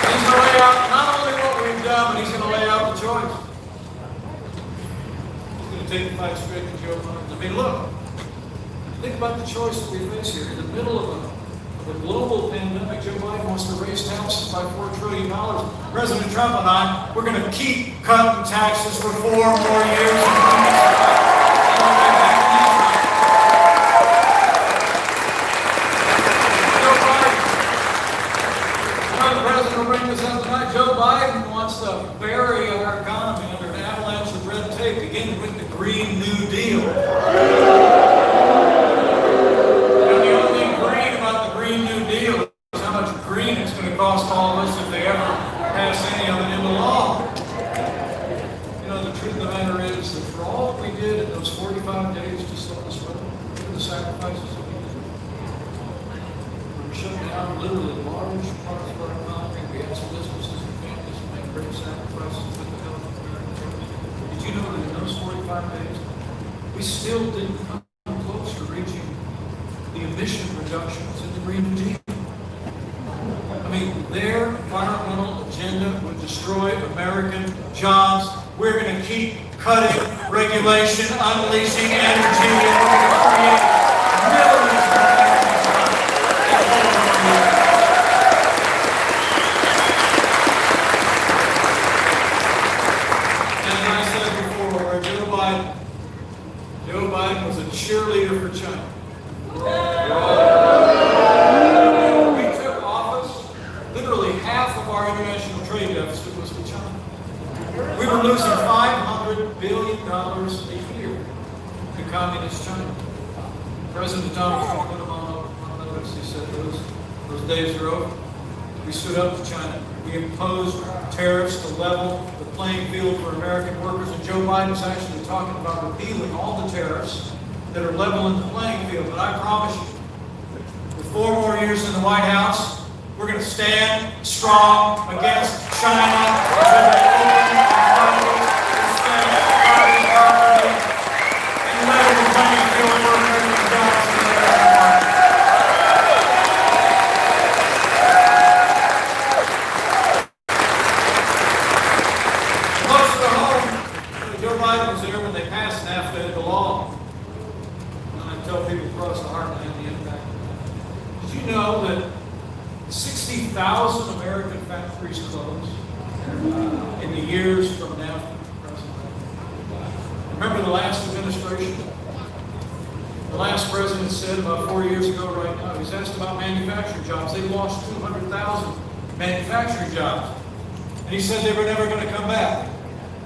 He's going to lay out not only what we've done, but he's going to lay out the choice. He's going to take the fight straight to Joe Biden. I mean, look, think about the choice that we face here. In the middle of a global pandemic, Joe Biden wants to raise taxes by $4 trillion. President Trump and I, we're going to keep cutting taxes for 4 more years. Joe Biden wants to bury our economy under an avalanche of red tape, beginning with the Green New Deal. And the only thing green about the Green New Deal is how much green it's going to cost all of us if they ever pass any of it into law. You know, the truth of the matter is that for all we did in those 45 days to start this weather, the sacrifices that we did, we were shutting down literally large parts of our economy. We had some businesses and families who made great sacrifices with the health of Americans. Did you know that in those 45 days, we still didn't come close to reaching the emission reductions in the Green New Deal? I mean, their environmental agenda would destroy American jobs. We're going to keep cutting regulation, unleashing energy, and we're going to create millions of American jobs. Joe Biden was a cheerleader for China. When we took office, literally half of our international trade deficit was with China. We were losing $500 billion a year to communist China. President Donald Trump put him on notice. He said those days are over. We stood up to China. We imposed tariffs to level the playing field for American workers, and Joe Biden is actually talking about repealing all the tariffs that are leveling the playing field. But I promise you, with 4 more years in the White House, we're going to stand strong against China with an open and public respect for private property and level the playing field for American jobs in the American market. Did you know that 60,000 American factories close in the years from now to present? Remember the last administration? The last president said about 4 years ago right now, he was asked about manufacturing jobs. They lost 200,000 manufacturing jobs. And he said they were never going to come back.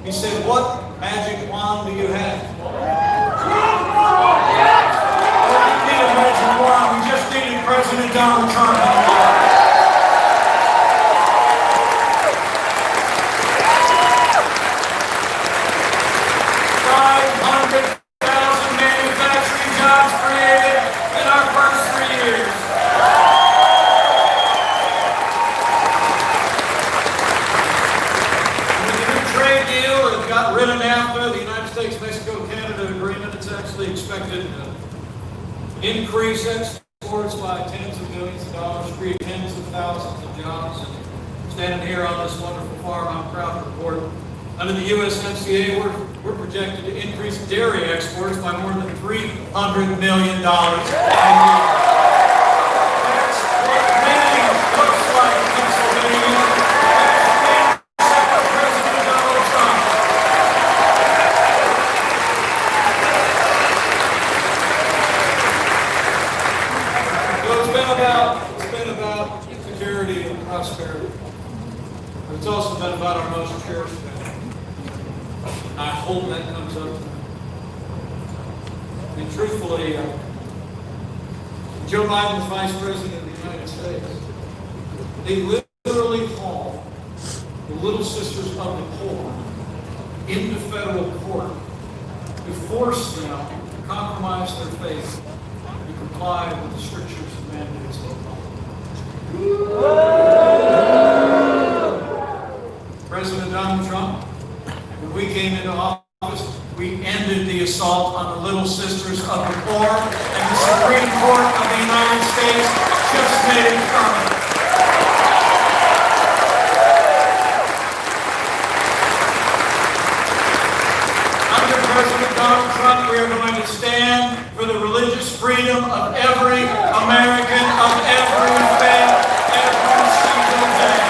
He said, what magic wand do you have? We don't need a magic wand. We just needed President Donald Trump. 500,000 manufacturing jobs created in our first 3 years. With the new trade deal that got rid of NAFTA, the United States-Mexico-Canada agreement, it's actually expected to increase exports by tens of millions of dollars, create tens of thousands of jobs. And standing here on this wonderful farm, I'm proud to report, under the USMCA, we're projected to increase dairy exports by more than $300 million a year. That's what Maine looks like in Pennsylvania. That's President Donald Trump. So it's been about security and prosperity. But it's also been about our most cherished family. I hope that comes up. And truthfully, Joe Biden's vice president of the United States, they literally call the Little Sisters of the Poor into federal court to force them to compromise their faith and comply with the strictures and mandates of law. President Donald Trump, when we came into office, we ended the assault on the Little Sisters of the Poor, and the Supreme Court of the United States just made it permanent. Under President Donald Trump, we are going to stand for the religious freedom of every American, of every faith, every single day.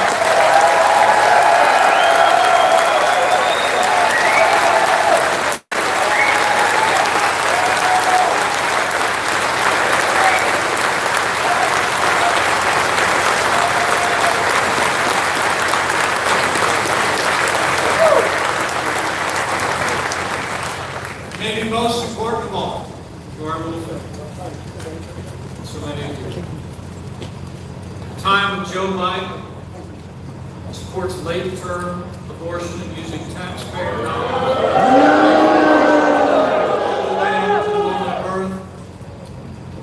Maybe most important of all, to our little family. So many of you. The time of Joe Biden supports late-term abortion and using taxpayer dollars all the way up to the moment of birth.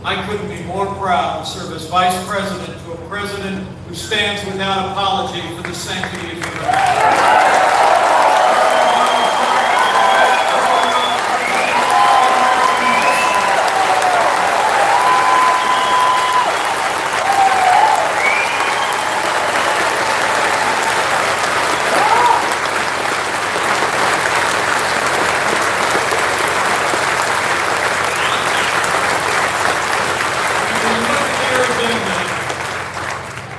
I couldn't be more proud to serve as vice president to a president who stands without apology for the sanctity of human life.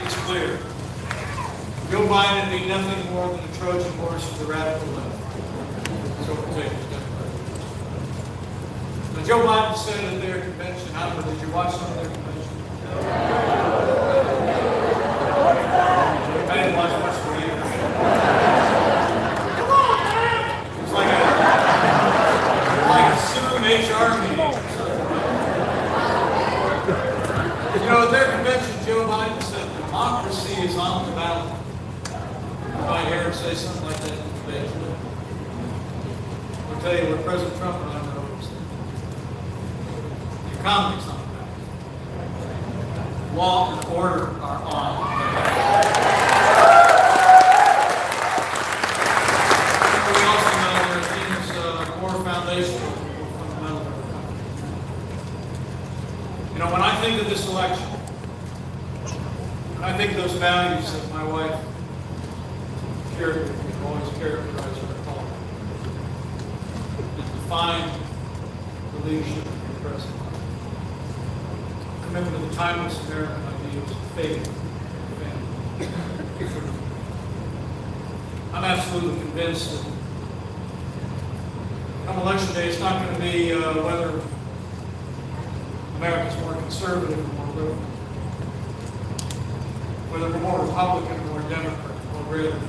It's clear. Joe Biden being nothing more than a Trojan horse for the radical left. So did Joe Biden said at their convention, I don't know, did you watch some of their convention? I didn't watch much for you. It's like a soon HR meeting. You know, at their convention, Joe Biden said democracy is on the ballot. You might hear him say something like that in the debate. I'll tell you what President Trump and I know is the economy's on the ballot. Law and order are on the ballot. We also know there are things more foundational, more fundamental. You know, when I think of this election, when I think of those values that my wife shared with me, always characterized her call, that define the leadership of the president. I'm commitment to the timeless American ideals of faith, family, and freedom. I'm absolutely convinced that come election day, it's not going to be whether America's more conservative or more liberal, whether we're more Republican or more Democrat, or rather.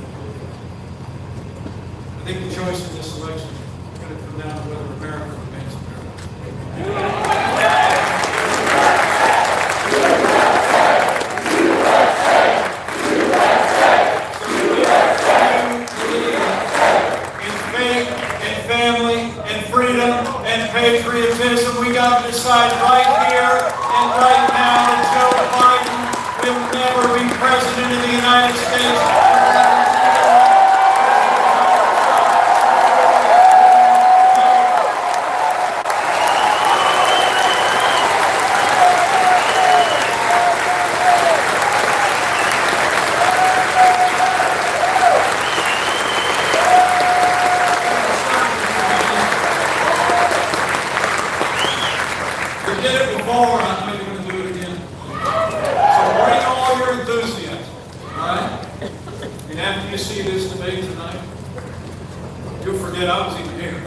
I think the choice in this election is going to come down to whether America remains America. Patriotism, we got to decide right here and right now that Joe Biden will never be president of the United States. We did it before, and I'm maybe going to do it again. So bring all your enthusiasm, all right? And after you see this debate tonight, you'll forget I was even here.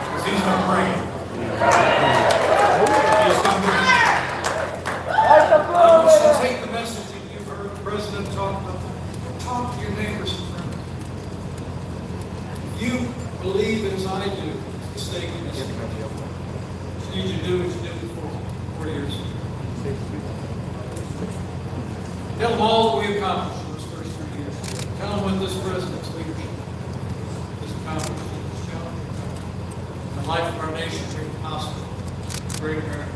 Because he's going to bring it. He's going to bring it. I want you to take the message that you've heard the president talk about. Talk to your neighbors and friends. If you believe as I do, it's a stake in this country. You need to do what you did before 4 years ago. Tell them all that we accomplished in those first 3 years. Tell them what this president's leadership has accomplished in this challenge. The life of our nation here at the hospital. Great America.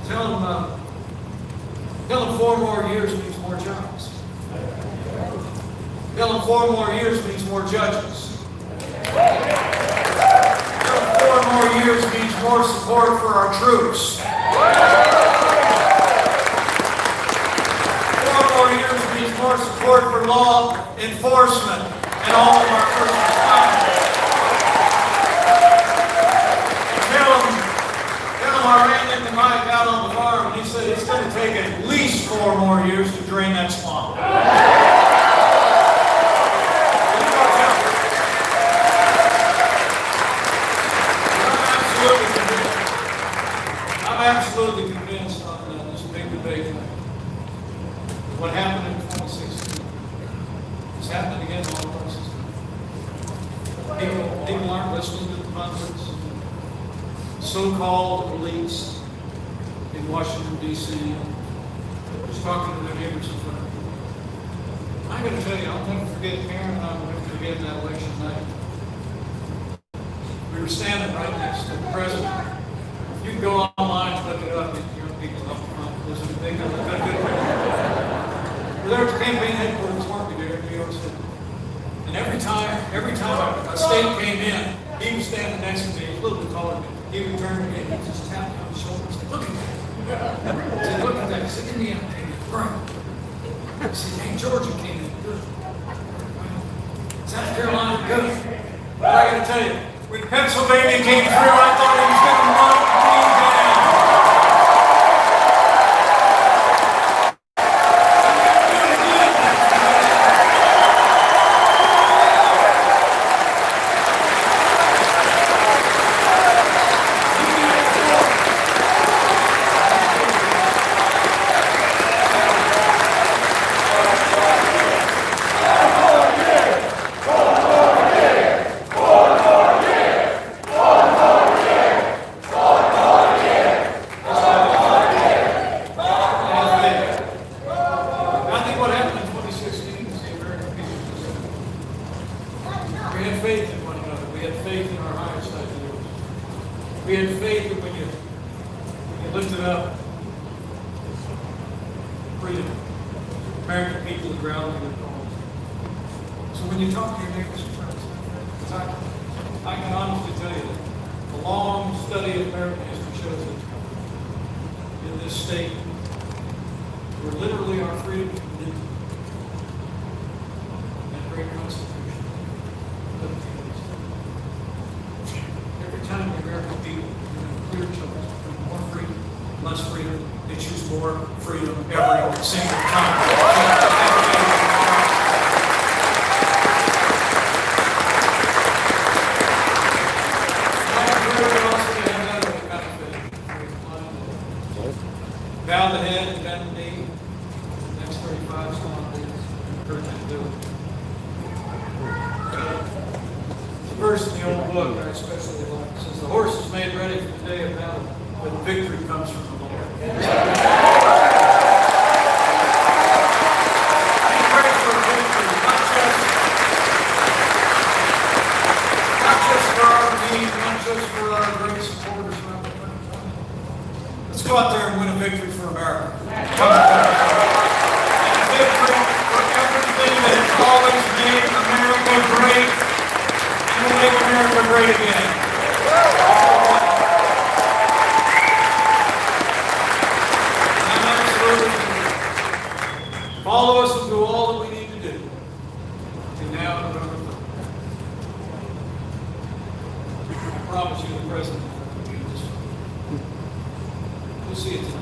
Tell them 4 more years means more jobs. Tell them 4 more years means more judges. 4 more years means more support for our troops. 4 more years means more support for law enforcement and all of our first responders. Tell them I ran into Mike out on the farm and he said it's going to take at least 4 more years to drain that swamp. I'm absolutely convinced on this big debate what happened in 2016 is happening again in all places. People aren't listening to the pundits, so-called elites in Washington, D.C., just talking to their neighbors in front of them. I'm going to tell you, I'll never forget Karen and I'll never forget that election night. We were standing right next to the president. You can go online and look it up. Young people up front. There's a big, good picture. We're there at the campaign headquarters, weren't we, there in New York City? And every time a state came in, he was standing next to me. He was a little bit taller than me. He would turn to me and he'd just tap me on the shoulder and say, "Look at that." I said, "Look at that." He said, "Indiana came in. Right." I said, "Hey, Georgia came in. Good. South Carolina, good." But I got to tell you, when Pennsylvania came through, I thought he was going to knock me down. We had faith in one another. We had faith in our highest ideals. We had faith that when you lifted up freedom, American people would rally their cause. So when you talk to your neighbors and friends, I can honestly tell you that a long study of American history shows that in this state, where literally our freedom is lived in that great Constitution. Every time the American people for freedom every single time. Bow the head and bend the knee. Next 35 seconds, please. Encourage you to do it. There's a verse in the old book I especially like. It says, "The horse is made ready for the day of battle, but victory comes from the Lord." We pray for victory, not just for our team, not just for our great supporters around the country. Let's go out there and win a victory for America. And a victory for everything that has always made America great, and will make America great again. I'm absolutely convinced. Follow us and do all that we need to do between now and November 3rd. I promise you, the President will be this. We'll see you tonight.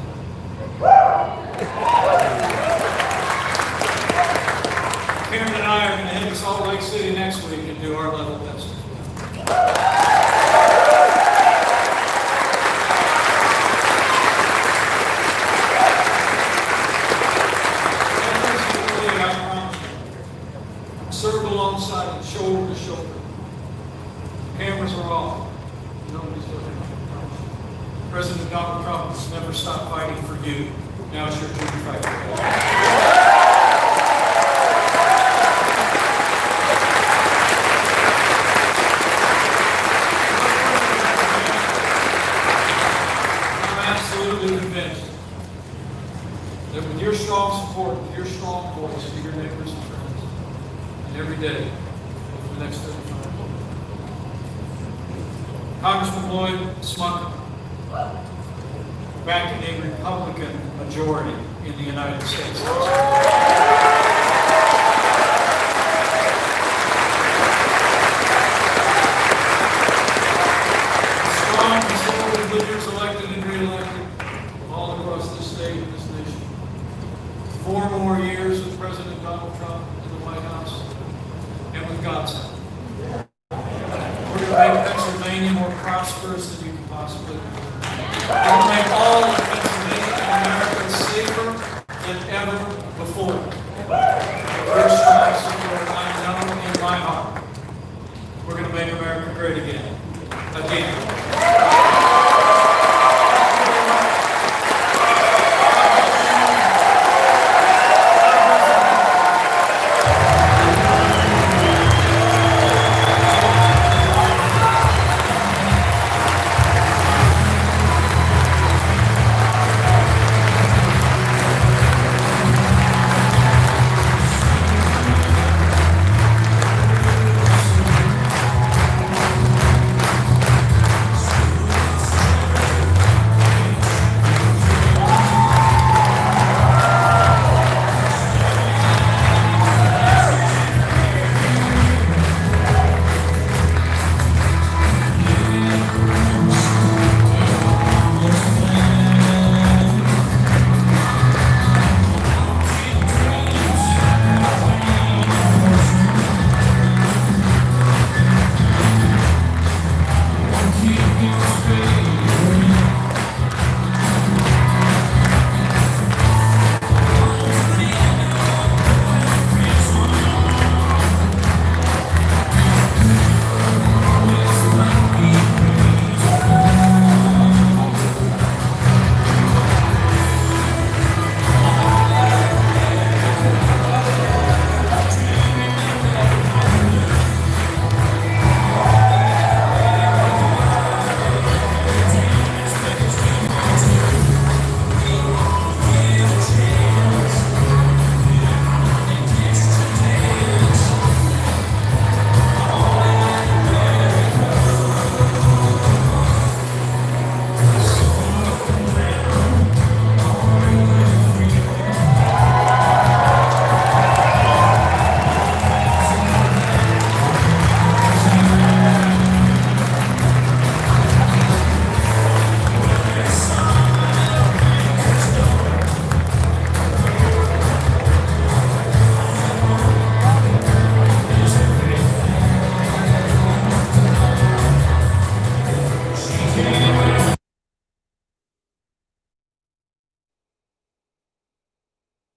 Karen and I are going to head to Salt Lake City next week and do our level best. I promise you, serve alongside and shoulder to shoulder. Cameras are off. Nobody's looking. President Donald Trump has never stopped fighting for you. Now it's your turn to fight for you. I'm absolutely convinced that with your strong support, with your strong voice for your neighbors and friends, and every day for the next 35 years. Congressman Lloyd Smucker, backing a Republican majority in the United States. Strong conservative leaders elected and re-elected all across this state and this nation. 4 more years with President Donald Trump in the White House, and with God's help. We're going to make Pennsylvania more prosperous than you can possibly do. We're going to make all of Pennsylvania and America safer than ever before. Your strong support, I know in my heart, we're going to make America great again. Again.